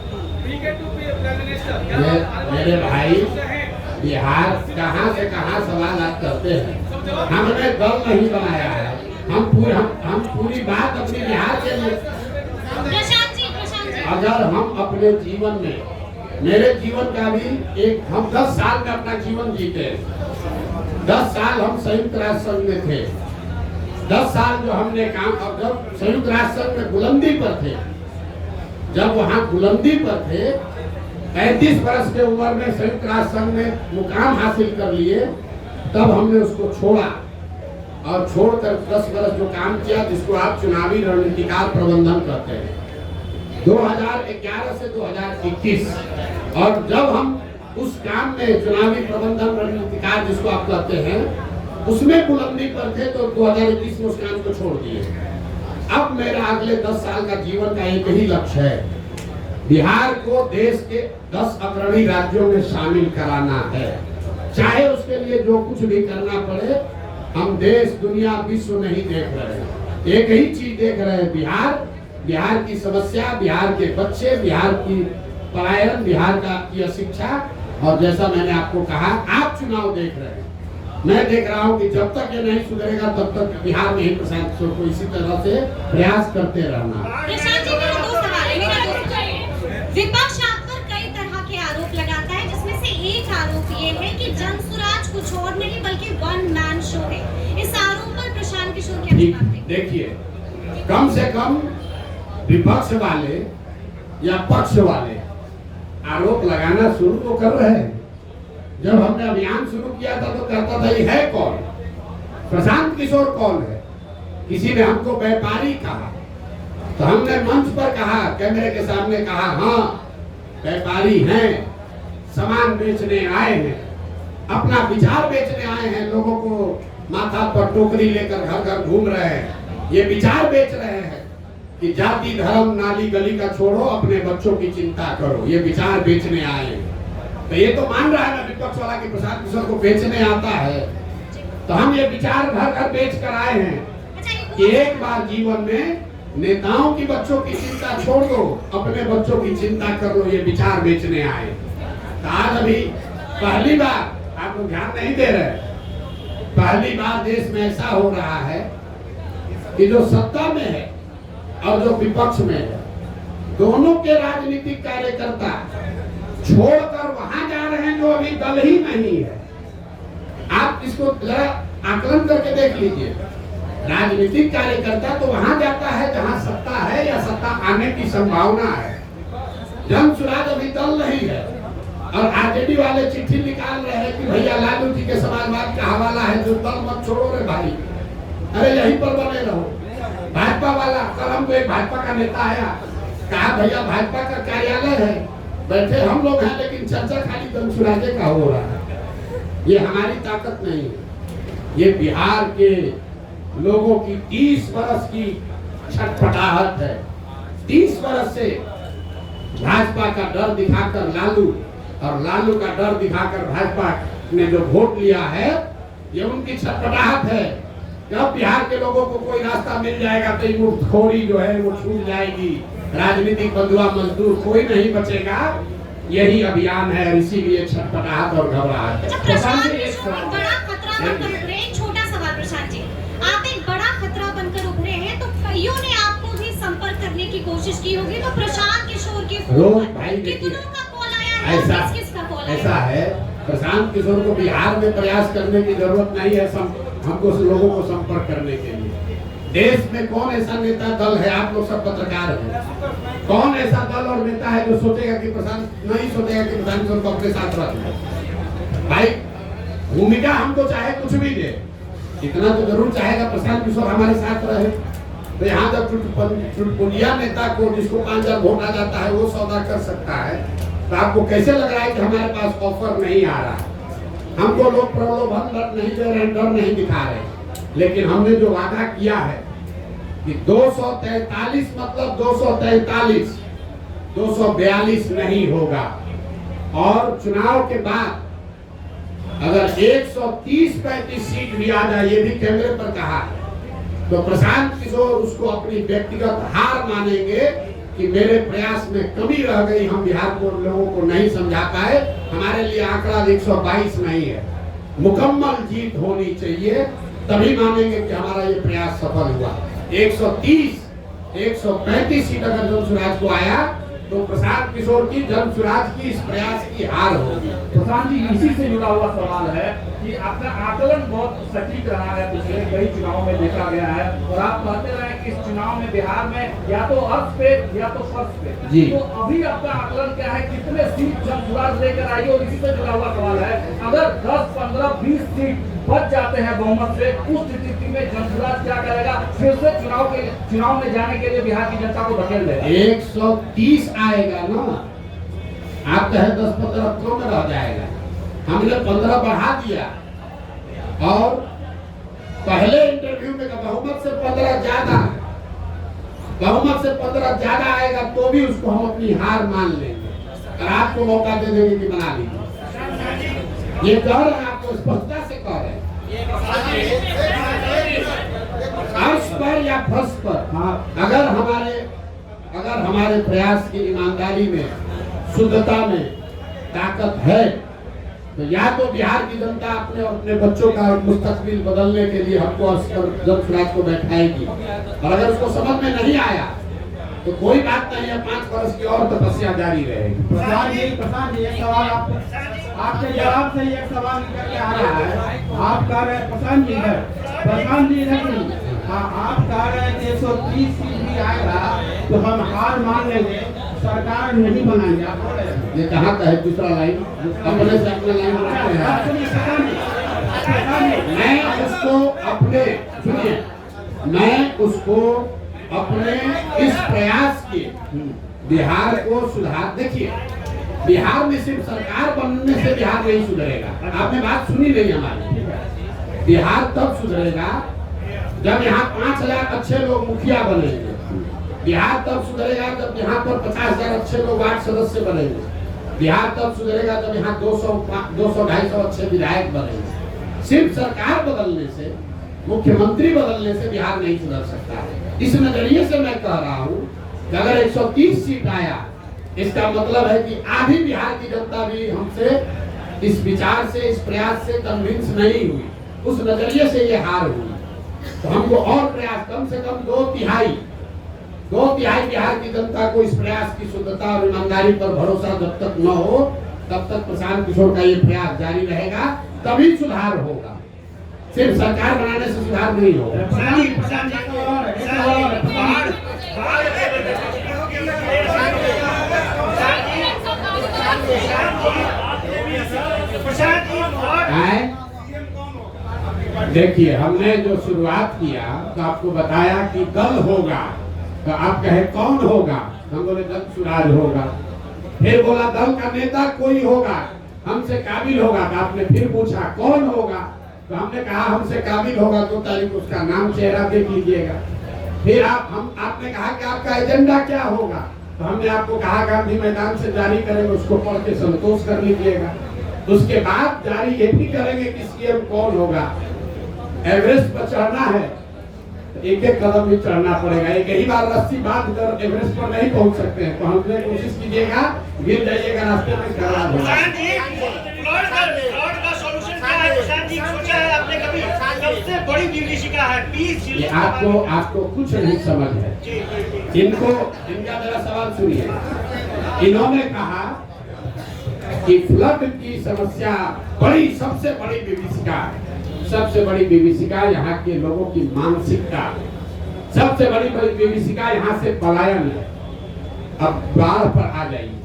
मेरे भाई, बिहार कहाँ से कहाँ सवाल आप करते हैं। हमने दल नहीं बनाया है, हम पूरी बात अपने बिहार के लिए। अगर हम अपने जीवन में, मेरे जीवन का भी हम 10 साल में अपना जीवन जीते। 10 साल हम संयुक्त राष्ट्र संघ में थे, 10 साल जो हमने काम, और जब संयुक्त राष्ट्र संघ में बुलंदी पर थे, जब वहाँ बुलंदी पर थे, 35 वर्ष के उम्र में संयुक्त राष्ट्र संघ में मुकाम हासिल कर लिए, तब हमने उसको छोड़ा और छोड़कर 10 वर्ष जो काम किया, जिसको आप चुनावी रणनीतिकार प्रबंधन कहते हैं, 2011 से 2021। और जब हम उस काम में चुनावी प्रबंधन रणनीतिकार जिसको आप कहते हैं, उसमें बुलंदी पर थे, तो 2021 में उस काम को छोड़ दिए। अब मेरा अगले 10 साल का जीवन का एक ही लक्ष्य है, बिहार को देश के 10 अग्रणी राज्यों में शामिल कराना है। चाहे उसके लिए जो कुछ भी करना पड़े। हम देश, दुनिया, विश्व नहीं देख रहे हैं, एक ही चीज देख रहे हैं, बिहार की समस्या, बिहार के बच्चे, बिहार की पलायन, बिहार की अशिक्षा। और जैसा मैंने आपको कहा, आप चुनाव देख रहे हैं, मैं देख रहा हूं कि जब तक ये नहीं सुधरेगा तब तक बिहार में ही प्रशांत किशोर को इसी तरह से प्रयास करते रहना। विपक्ष आप पर कई तरह के आरोप लगाता है, जिसमें से एक आरोप ये है कि जनसुराज कुछ और नहीं बल्कि वन मैन शो है। इस आरोप पर प्रशांत किशोर क्या जवाब देंगे? देखिए, कम से कम विपक्ष वाले या पक्ष वाले आरोप लगाना शुरू तो कर रहे हैं। जब हमने अभियान शुरू किया था तो कहता था ये है कौन, प्रशांत किशोर कौन है। किसी ने हमको व्यापारी कहा, तो हमने मंच पर कहा, कैमरे के सामने कहा, हाँ व्यापारी हैं, सामान बेचने आए हैं, अपना विचार बेचने आए हैं, लोगों को माथा पर टोकरी लेकर घर घर घूम रहे हैं, ये विचार बेच रहे हैं कि जाति धर्म नाली गली का छोड़ो, अपने बच्चों की चिंता करो, ये विचार बेचने आए हैं। तो ये तो मान रहा है ना विपक्ष वाला कि प्रशांत किशोर को बेचने आता है। तो हम ये विचार घर घर बेच कर आए हैं कि एक बार जीवन में नेताओं की बच्चों की चिंता छोड़ दो, अपने बच्चों की चिंता कर लो, ये विचार बेचने आए। तो आज अभी पहली बार, आप लोग ध्यान नहीं दे रहे, पहली बार देश में ऐसा हो रहा है कि जो सत्ता में है और जो विपक्ष में है, दोनों के राजनीतिक कार्यकर्ता छोड़कर वहां जा रहे हैं जो अभी दल ही नहीं है। आप इसको जरा आकलन करके देख लीजिए। राजनीतिक कार्यकर्ता तो वहां जाता है जहां सत्ता है या सत्ता आने की संभावना है। जनसुराज अभी दल नहीं है और आरजेडी वाले चिट्ठी निकाल रहे हैं कि भैया लालू जी के समाजवाद का हवाला है, जो दल मत छोड़ो रे भाई, अरे यहीं पर बने रहो। भाजपा वाला, कल हमको एक भाजपा का नेता आया, कहा भैया भाजपा का कार्यालय है, बैठे हम लोग हैं, लेकिन चर्चा खाली जनसुराजे का हो रहा है। ये हमारी ताकत नहीं है, ये बिहार के लोगों की 30 वर्ष की छटपटाहट है। 30 वर्ष से भाजपा का डर दिखाकर लालू और लालू का डर दिखाकर भाजपा ने जो वोट लिया है, ये उनकी छटपटाहट है। जब बिहार के लोगों को कोई रास्ता मिल जाएगा तो ये मुफ्तखोरी जो है वो छूट जाएगी, राजनीतिक बंधुआ मजदूर कोई नहीं बचेगा। यही अभियान है, इसीलिए छटपटाहट और घबराहट है। प्रशांत जी, एक बड़ा खतरा बनकर उभरे, एक छोटा सवाल प्रशांत जी, आप एक बड़ा खतरा बनकर उभरे हैं, तो कईयों ने आपको भी संपर्क करने की कोशिश की होगी, तो प्रशांत किशोर के रोज भाई कितनों का कॉल आया है, किसका कॉल आया? ऐसा है, प्रशांत किशोर को बिहार में प्रयास करने की जरूरत नहीं है हमको लोगों को संपर्क करने के लिए। देश में कौन ऐसा नेता दल है, आप लोग सब पत्रकार हैं, कौन ऐसा दल और नेता है जो सोचेगा कि प्रशांत नहीं सोचेगा कि प्रशांत किशोर को अपने साथ रखें। भाई भूमिका हमको चाहे कुछ भी दे, इतना तो जरूर चाहेगा प्रशांत किशोर हमारे साथ रहे। तो यहाँ जब चुटपुटिया नेता को जिसको 5000 वोट आ जाता है वो सौदा कर सकता है, तो आपको कैसे लग रहा है कि हमारे पास ऑफर नहीं आ रहा है? हमको लोग प्रलोभन नहीं दे रहे, डर नहीं दिखा रहे, लेकिन हमने जो वादा किया है कि 243 मतलब 243, 242 नहीं होगा। और चुनाव के बाद अगर 130-35 सीट भी आ जाए, ये भी कैमरे पर कहा, तो प्रशांत किशोर उसको अपनी व्यक्तिगत हार मानेंगे कि मेरे प्रयास में कमी रह गई, हम बिहार को लोगों को नहीं समझा पाए। हमारे लिए आंकड़ा 122 नहीं है, मुकम्मल जीत होनी चाहिए, तभी मानेंगे कि हमारा ये प्रयास सफल हुआ। 130-135 सीट अगर जनसुराज को आया तो प्रशांत किशोर की जनसुराज की इस प्रयास की हार होगी। प्रशांत जी, इसी से जुड़ा हुआ सवाल है कि आपका आकलन बहुत सटीक रहा है, पिछले कई चुनाव में देखा गया है, और आप कहते रहे कि इस चुनाव में बिहार में या तो अर्थ पे या तो फर्श पे जी। तो अभी आपका आकलन क्या है, कितने सीट जनसुराज लेकर आई? और इसी से जुड़ा हुआ सवाल है, अगर 10, 15, 20 सीट बच जाते हैं बहुमत से, उस स्थिति में जनसुराज क्या करेगा? फिर से चुनाव में जाने के लिए बिहार की जनता को धकेल देगा? 130 आएगा ना, आप कहे 10-15 कम रह जाएगा। हमने 15 बढ़ा दिया, और पहले इंटरव्यू में बहुमत से 15 ज्यादा, बहुमत से 15 ज्यादा आएगा तो भी उसको हम अपनी हार मान लेंगे, और आपको मौका दे देंगे कि बना लीजिए। ये कह रहे हैं, आपको स्पष्टता से कह रहे हैं, फर्श पर या फर्श पर। हाँ, अगर हमारे प्रयास की ईमानदारी में, शुद्धता में ताकत है, तो या तो बिहार की जनता अपने और अपने बच्चों का मुस्तकबिल बदलने के लिए हमको जनसुराज को बैठाएगी, और अगर उसको समझ में नहीं आया तो कोई बात नहीं है, 5 वर्ष की और तपस्या जारी रहेगी। प्रधान जी एक सवाल आपके जवाब से एक सवाल निकल के आ रहा है। आप कह रहे हैं प्रशांत जी नहीं, हाँ, आप कह रहे हैं कि 130 सीट भी आएगा तो हम हार मान लेंगे, सरकार नहीं बनाएंगे। आप बोल रहे हैं, ये कहाँ का है दूसरा लाइन? अपने से अपना लाइन बनाते हैं। मैं उसको अपने इस प्रयास के बिहार को सुधार, देखिए बिहार में सिर्फ सरकार बनने से बिहार नहीं सुधरेगा। आपने बात सुनी नहीं हमारी। बिहार तब सुधरेगा जब यहाँ 5000 अच्छे लोग मुखिया बनेंगे। बिहार तब सुधरेगा जब यहाँ पर 50,000 अच्छे लोग वार्ड सदस्य बनेंगे। बिहार तब सुधरेगा जब यहाँ 200-250 अच्छे विधायक बनेंगे। सिर्फ सरकार बदलने से, मुख्यमंत्री बदलने से बिहार नहीं सुधर सकता है। इस नजरिए से मैं कह रहा हूँ कि अगर 130 सीट आया, इसका मतलब है कि आधी बिहार की जनता भी हमसे इस विचार से, इस प्रयास से कन्विंस नहीं हुई। उस नजरिए से ये हार हुई। तो हमको और प्रयास, कम से कम 2/3 बिहार की जनता को इस प्रयास की शुद्धता और ईमानदारी पर भरोसा जब तक न हो, तब तक प्रशांत किशोर का ये प्रयास जारी रहेगा, तभी सुधार होगा। सिर्फ सरकार बनाने से सुधार नहीं होगा। देखिए, हमने जो शुरुआत किया तो आपको बताया कि दल होगा, तो आप कहे कौन होगा? हम बोले जनसुराज होगा। फिर बोला दल का नेता कोई होगा, हमसे काबिल होगा। तो आपने फिर पूछा कौन होगा? तो हमने कहा हमसे काबिल होगा, 2 तारीख उसका नाम चेहरा देख लीजिएगा। फिर आपने कहा कि आपका एजेंडा क्या होगा? तो हमने आपको कहा गांधी मैदान से जारी करेंगे, उसको पढ़ के संतोष कर लीजिएगा। उसके बाद जारी ये भी करेंगे कि सीएम कौन होगा। एवरेस्ट पर चढ़ना है तो एक कदम भी चढ़ना पड़ेगा। एक ही बार रस्सी बांध कर एवरेस्ट पर नहीं पहुंच सकते हैं। पहुंचने की कोशिश कीजिएगा, गिर जाइएगा, रास्ते में खराब होगा। ये आपको कुछ नहीं समझ है। इनका जरा सवाल सुनिए। इन्होंने कहा कि फ्लड की समस्या सबसे बड़ी विभीषिका है। सबसे बड़ी विभीषिका यहाँ के लोगों की मानसिकता, सबसे बड़ी विभीषिका यहाँ से पलायन है। अब बाढ़ पर आ जाइए।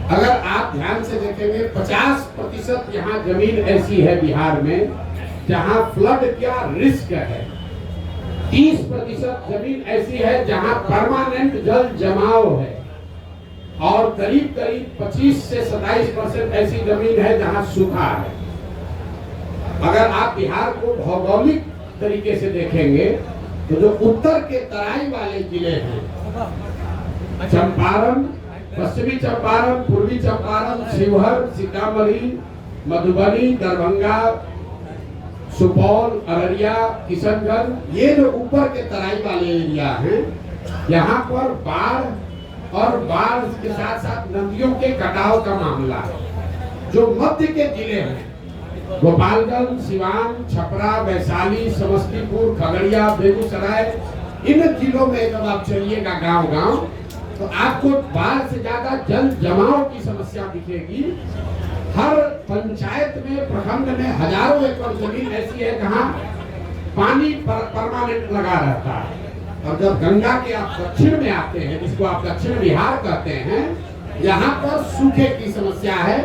अगर आप ध्यान से देखेंगे 50% यहाँ जमीन ऐसी है बिहार में जहाँ फ्लड का रिस्क है। 30% जमीन ऐसी है जहाँ परमानेंट जल जमाव है और करीब 25 से 27% ऐसी जमीन है जहाँ सूखा है। अगर आप बिहार को भौगोलिक तरीके से देखेंगे तो जो उत्तर के तराई वाले जिले हैं, चंपारण, पश्चिमी चंपारण, पूर्वी चंपारण, शिवहर, सीतामढ़ी, मधुबनी, दरभंगा, सुपौल, अररिया, किशनगंज, ये जो ऊपर के तराई वाले एरिया हैं, यहाँ पर बाढ़ और बाढ़ के साथ साथ नदियों के कटाव का मामला है। जो मध्य के जिले हैं, गोपालगंज, सिवान, छपरा, वैशाली, समस्तीपुर, खगड़िया, बेगूसराय, इन जिलों में जब आप चलिएगा गांव-गांव तो आपको बाढ़ से ज्यादा जल जमाव की समस्या दिखेगी। हर पंचायत में, प्रखंड में हजारों एकड़ जमीन ऐसी है जहां पानी परमानेंट लगा रहता है। और जब गंगा के आप दक्षिण में आते हैं, जिसको आप दक्षिण बिहार कहते हैं, यहाँ पर सूखे की समस्या है,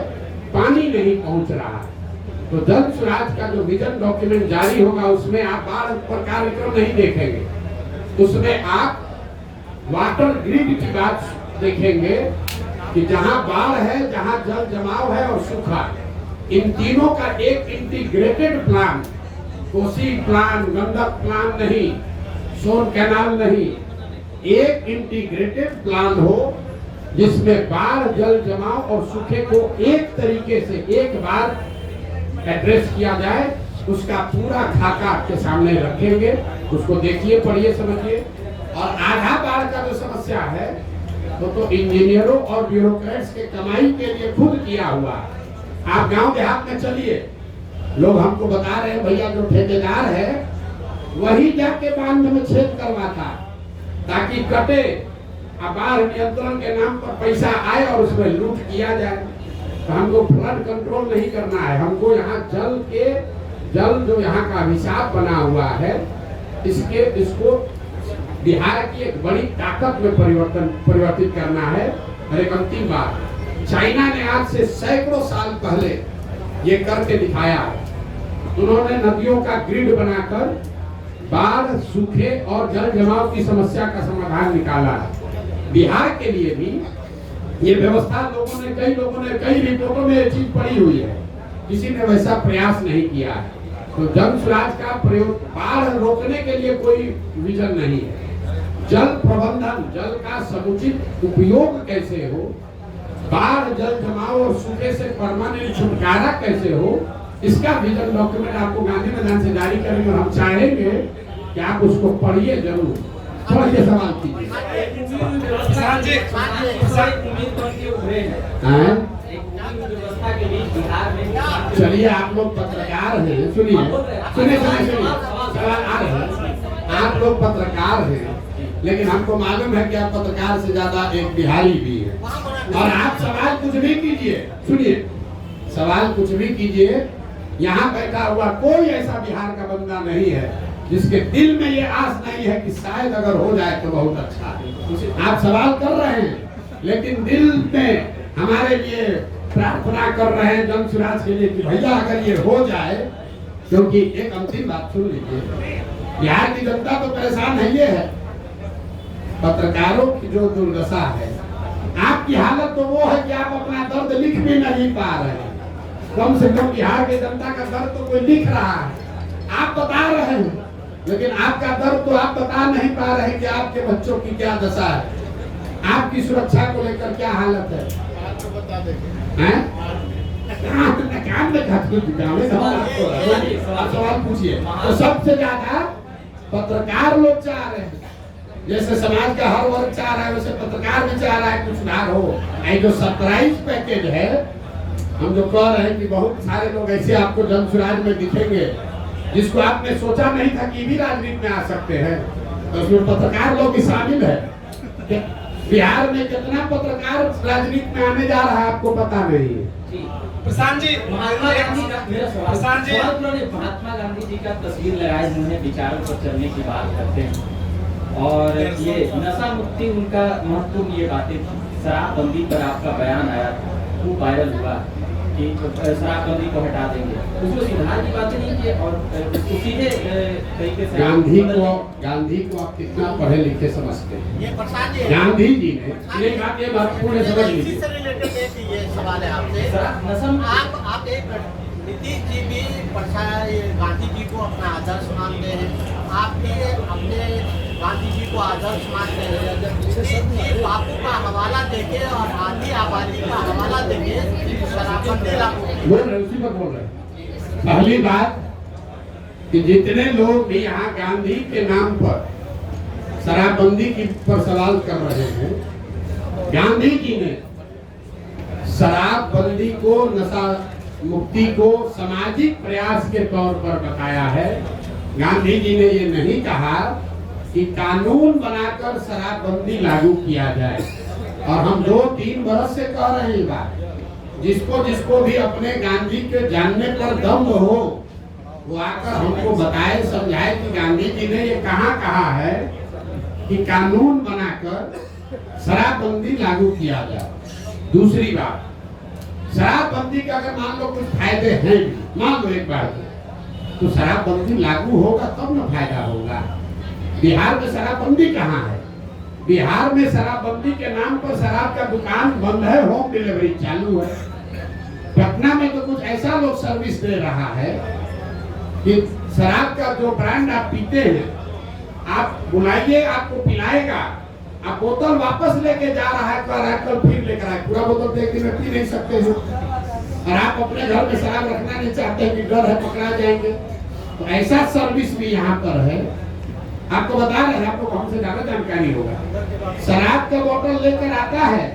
पानी नहीं पहुंच रहा है। तो जल स्वराज का जो विजन डॉक्यूमेंट जारी होगा उसमें आप बाढ़ पर कार्यक्रम नहीं देखेंगे। उसमें आप वाटर ग्रिड की बात देखेंगे कि जहां बाढ़ है, जहां जल जमाव है और सूखा, इन तीनों का एक integrated plan, Kosi plan, Gandak plan नहीं, सोन कैनाल नहीं, एक इंटीग्रेटेड प्लान हो जिसमें बाढ़, जल जमाव और सूखे को एक तरीके से एक बार एड्रेस किया जाए। उसका पूरा खाका आपके सामने रखेंगे, उसको देखिए, पढ़िए, समझिए। और आधा बाढ़ का जो समस्या है तो इंजीनियरों और ब्यूरोक्रेट्स के कमाई के लिए खुद किया हुआ है। आप गांव देहात में चलिए, लोग हमको बता रहे हैं भैया जो ठेकेदार है वही जाके बांध में छेद करवाता ताकि कटे, बाढ़ नियंत्रण के नाम पर पैसा आए और उसमें लूट किया जाए। तो हमको फ्लड कंट्रोल नहीं करना है, हमको यहाँ जल जो यहाँ का अभिशाप बना हुआ है इसको बिहार की एक बड़ी ताकत में परिवर्तित करना है। और एक अंतिम बात, चाइना ने आज से सैकड़ों साल पहले ये करके दिखाया। उन्होंने नदियों का ग्रिड बनाकर बाढ़, सूखे और जल जमाव की समस्या का समाधान निकाला है। बिहार के लिए भी ये व्यवस्था कई लोगों ने कई रिपोर्टों में ये चीज पड़ी हुई है, किसी ने वैसा प्रयास नहीं किया है। तो जन स्वराज का प्रयोग, बाढ़ रोकने के लिए कोई विजन नहीं है। जल प्रबंधन, जल का समुचित उपयोग कैसे हो, बाढ़, जल जमाव और सूखे से परमानेंट छुटकारा कैसे हो, इसका विजन डॉक्यूमेंट आपको गांधी मैदान से जारी करेंगे। और हम चाहेंगे कि आप उसको पढ़िए जरूर। पढ़िए, सवाल कीजिए। चलिए, आप लोग पत्रकार हैं, सुनिए, सवाल आ रहे हैं। आप लोग पत्रकार हैं, लेकिन हमको मालूम है कि आप पत्रकार से ज्यादा एक बिहारी भी है। और आप सवाल कुछ भी कीजिए, सुनिए, सवाल कुछ भी कीजिए। यहाँ बैठा हुआ कोई ऐसा बिहार का बंदा नहीं है जिसके दिल में ये आस नहीं है कि शायद अगर हो जाए तो बहुत अच्छा है। आप सवाल कर रहे हैं, लेकिन दिल में हमारे लिए प्रार्थना कर रहे हैं जन स्वराज के लिए कि भैया अगर ये हो जाए। क्योंकि एक अंतिम बात सुन लीजिए, बिहार की जनता तो परेशान है, ये है पत्रकारों की जो दुर्दशा है। आपकी हालत तो वो है कि आप अपना दर्द लिख भी नहीं पा रहे हैं। कम से कम बिहार की जनता का दर्द तो कोई लिख रहा है, आप बता रहे हैं, लेकिन आपका दर्द तो आप बता नहीं पा रहे कि आपके बच्चों की क्या दशा है, आपकी सुरक्षा को लेकर क्या हालत है। सवाल पूछिए। तो सबसे ज्यादा पत्रकार लोग चाह रहे हैं, जैसे समाज का हर वर्ग चाह रहा है वैसे पत्रकार भी चाह रहा है कुछ सुधार हो। जो सरप्राइज पैकेज है, हम जो कह रहे हैं कि बहुत सारे लोग ऐसे आपको जन स्वराज में दिखेंगे जिसको आपने सोचा नहीं था कि भी राजनीति में आ सकते हैं। तो उसमें पत्रकार लोग भी शामिल है। बिहार में कितना पत्रकार राजनीति में आने जा रहा है आपको पता नहीं है। प्रशांत जी, महात्मा गांधी जी का तस्वीर लगाए हुए हैं, विचारों पर चलने की बात करते हैं। और ये नशा मुक्ति उनका महत्वपूर्ण ये बातें थी। शराबबंदी पर आपका बयान आया था, वो वायरल हुआ कि शराबबंदी को हटा देंगे, उसमें सुधार की बातें नहीं की और उसको सीधे तरीके से गांधी को आप कितना पढ़े लिखे समझते हैं? ये प्रसाद जी गांधी जी ने ये बात ये महत्वपूर्ण समझ इसी लीजिए। से रिलेटेड एक ये सवाल है आपसे। नशा आप एक नीतीश जी भी गांधी जी को अपना आदर्श मानते हैं, आप भी अपने गांधी जी को आदर्श मानते हैं। नीतीश जी बापू का हवाला देके और आधी आबादी का हवाला देके शराबबंदी लागू बोल रहे उसी पर बोल रहे। पहली बात कि जितने लोग भी यहाँ गांधी के नाम पर शराबबंदी की पर सवाल कर रहे हैं, गांधी जी ने शराबबंदी को, नशा मुक्ति को सामाजिक प्रयास के तौर पर बताया है। गांधी जी ने ये नहीं कहा कि कानून बनाकर शराबबंदी लागू किया जाए। और हम 2-3 बरस से कह रहे हैं बात, जिसको भी अपने गांधी के जानने पर दम हो वो आकर हमको बताए, समझाए कि गांधी जी ने ये कहाँ कहा है कि कानून बनाकर शराबबंदी लागू किया जाए। दूसरी बात, शराबबंदी का अगर मान लो कुछ फायदे हैं भी, मान लो एक बार तो शराबबंदी लागू होगा तब ना फायदा होगा। बिहार में शराबबंदी कहाँ है? बिहार में शराबबंदी के नाम पर शराब का दुकान बंद है, होम डिलीवरी चालू है। पटना में तो कुछ ऐसा लोग सर्विस दे रहा है कि शराब का जो ब्रांड आप पीते हैं, आप बुलाइए आपको पिलाएगा, आप बोतल वापस लेके जा रहा है, कह रहा है कल फिर लेकर आए, पूरा बोतल एक दिन में पी नहीं सकते हो। और आप अपने घर में शराब रखना नहीं चाहते कि डर है पकड़ा जाएंगे, तो ऐसा सर्विस भी यहाँ पर है। आपको बता रहे हैं, आपको हमसे ज्यादा जानकारी होगा। शराब का बोतल लेकर आता है,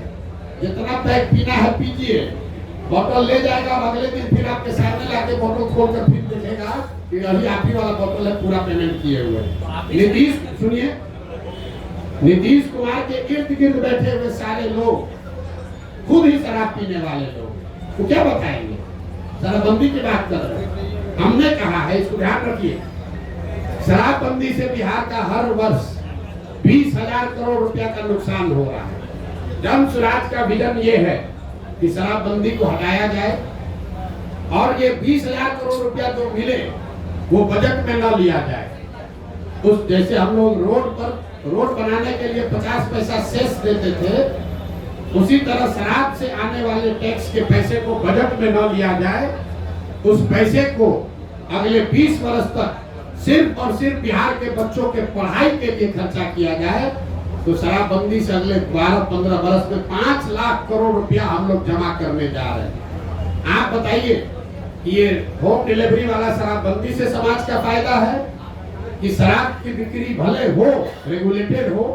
जितना पैक पीना है पीजिए, बोतल ले जाएगा और अगले दिन फिर आपके सामने लाके बोतल खोलकर फिर देखेगा कि अभी आप ही वाला बोतल है, पूरा पेमेंट किए हुए। नीतीश सुनिए, नीतीश कुमार के इर्द गिर्द बैठे हुए सारे लोग खुद ही शराब पीने वाले लोग, तो क्या बताएंगे? शराबबंदी की बात कर रहे हैं, हमने कहा है, इसको ध्यान रखिए, शराबबंदी से बिहार का हर वर्ष 20,000 करोड़ रुपया का नुकसान हो रहा है। जन स्वराज का विजन ये है कि शराबबंदी को हटाया जाए और ये 20,000 करोड़ रुपया जो मिले वो बजट में न लिया जाए। उस जैसे हम लोग रोड बनाने के लिए 50 पैसा सेस देते थे, उसी तरह शराब से आने वाले टैक्स के पैसे को बजट में न लिया जाए, उस पैसे को अगले 20 वर्ष तक सिर्फ और सिर्फ बिहार के बच्चों के पढ़ाई के लिए खर्चा किया जाए, तो शराबबंदी से अगले 12-15 वर्ष में 5 लाख करोड़ रुपया हम लोग जमा करने जा रहे हैं। आप बताइए, ये होम डिलीवरी वाला शराबबंदी से समाज का फायदा है कि शराब की बिक्री भले हो, रेगुलेटेड हो,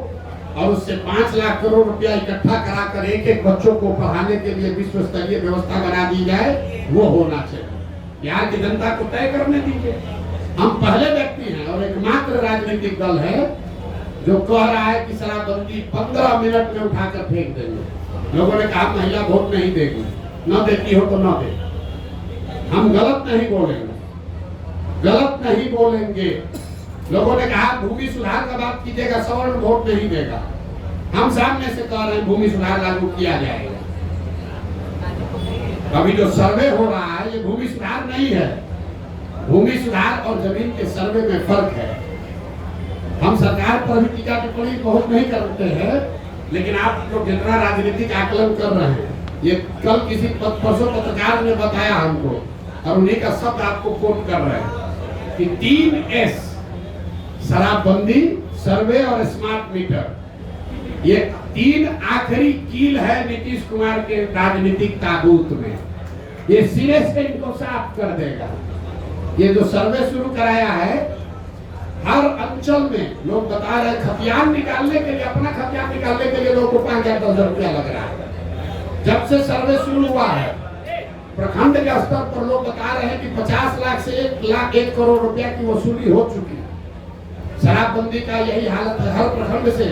और उससे 5 लाख करोड़ रुपया इकट्ठा कराकर एक बच्चों को पढ़ाने के लिए विश्व स्तरीय व्यवस्था बना दी जाए, वो होना चाहिए। बिहार की जनता को तय करने दीजिए। हम पहले व्यक्ति हैं और एकमात्र राजनीतिक दल है जो कह रहा है कि शराबबंदी 15 मिनट में उठाकर फेंक देंगे। लोगों ने कहा महिला वोट नहीं देगी, न देती हो तो न दे। हम गलत नहीं बोलेंगे, गलत नहीं बोलेंगे। लोगों ने कहा भूमि सुधार का बात कीजिएगा, सवर्ण वोट नहीं देगा। हम सामने से कह रहे हैं भूमि सुधार लागू किया जाएगा। अभी जो सर्वे हो रहा है ये भूमि सुधार नहीं है। भूमि सुधार और जमीन के सर्वे में फर्क है। हम सरकार पर भी टीका टिप्पणी बहुत नहीं करते हैं, लेकिन आप लोग जितना राजनीतिक आकलन कर रहे हैं, ये कल किसी परसों पत्रकार ने बताया हमको, और उन्हीं का शब्द आपको कोट कर रहे हैं कि 3S, शराबबंदी, सर्वे और स्मार्ट मीटर, ये 3 आखिरी कील है नीतीश कुमार के राजनीतिक ताबूत में। ये सिरे से इनको साफ कर देगा। ये जो सर्वे शुरू कराया है, हर अंचल में लोग बता रहे हैं खतियान निकालने के लिए, अपना खतियान निकालने के लिए लोगों को 5,000-10,000 रुपया लग रहा है। जब से सर्वे शुरू हुआ है, प्रखंड के स्तर पर लोग बता रहे हैं कि 50 लाख से 1 करोड़ रुपया की वसूली हो चुकी है। शराबबंदी का यही हालत है, हर प्रखंड से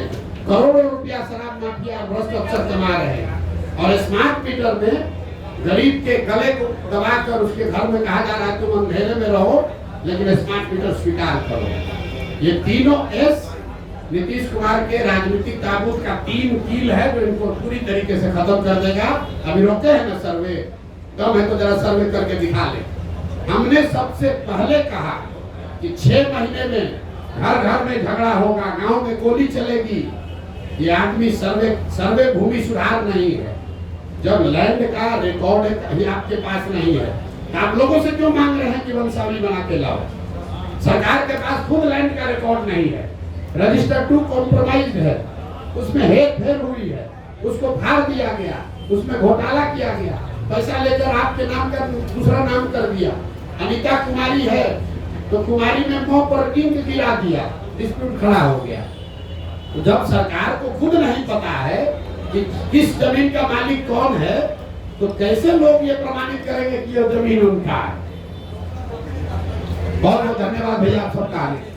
करोड़ों रुपया शराब माफिया और भ्रष्ट अफसर कमा रहे हैं। और स्मार्ट मीटर में गरीब के गले को दबाकर उसके घर में कहा जा रहा है तुम अंधेरे में रहो, लेकिन स्मार्ट मीटर स्वीकार करो। ये तीनों एस नीतीश कुमार के राजनीतिक ताबूत का 3 कील है जो इनको पूरी तरीके से खत्म कर देगा। अभी रोके हैं ना सर्वे, कम है तो जरा सर्वे करके दिखा ले। हमने सबसे पहले कहा कि 6 महीने में घर घर में झगड़ा होगा, गांव में गोली चलेगी। ये आदमी सर्वे भूमि सुधार नहीं है। जब लैंड का रिकॉर्ड कहीं आपके पास नहीं है, आप लोगों से क्यों मांग रहे हैं कि वंशावली बना के लाओ? सरकार के पास खुद लैंड का रिकॉर्ड नहीं है, रजिस्टर 2 कॉम्प्रोमाइज्ड है, उसमें हेर फेर हुई है, उसको फाड़ दिया गया, उसमें घोटाला किया गया, पैसा लेकर आपके नाम का दूसरा नाम कर दिया। अनिता कुमारी है तो कुमारी में मुंह पर इंक गिरा दिया, डिस्प्यूट खड़ा हो गया। तो जब सरकार को खुद नहीं पता है कि किस जमीन का मालिक कौन है, तो कैसे लोग ये प्रमाणित करेंगे कि यह जमीन उनका है? बहुत बहुत धन्यवाद भैया आप सबका आने।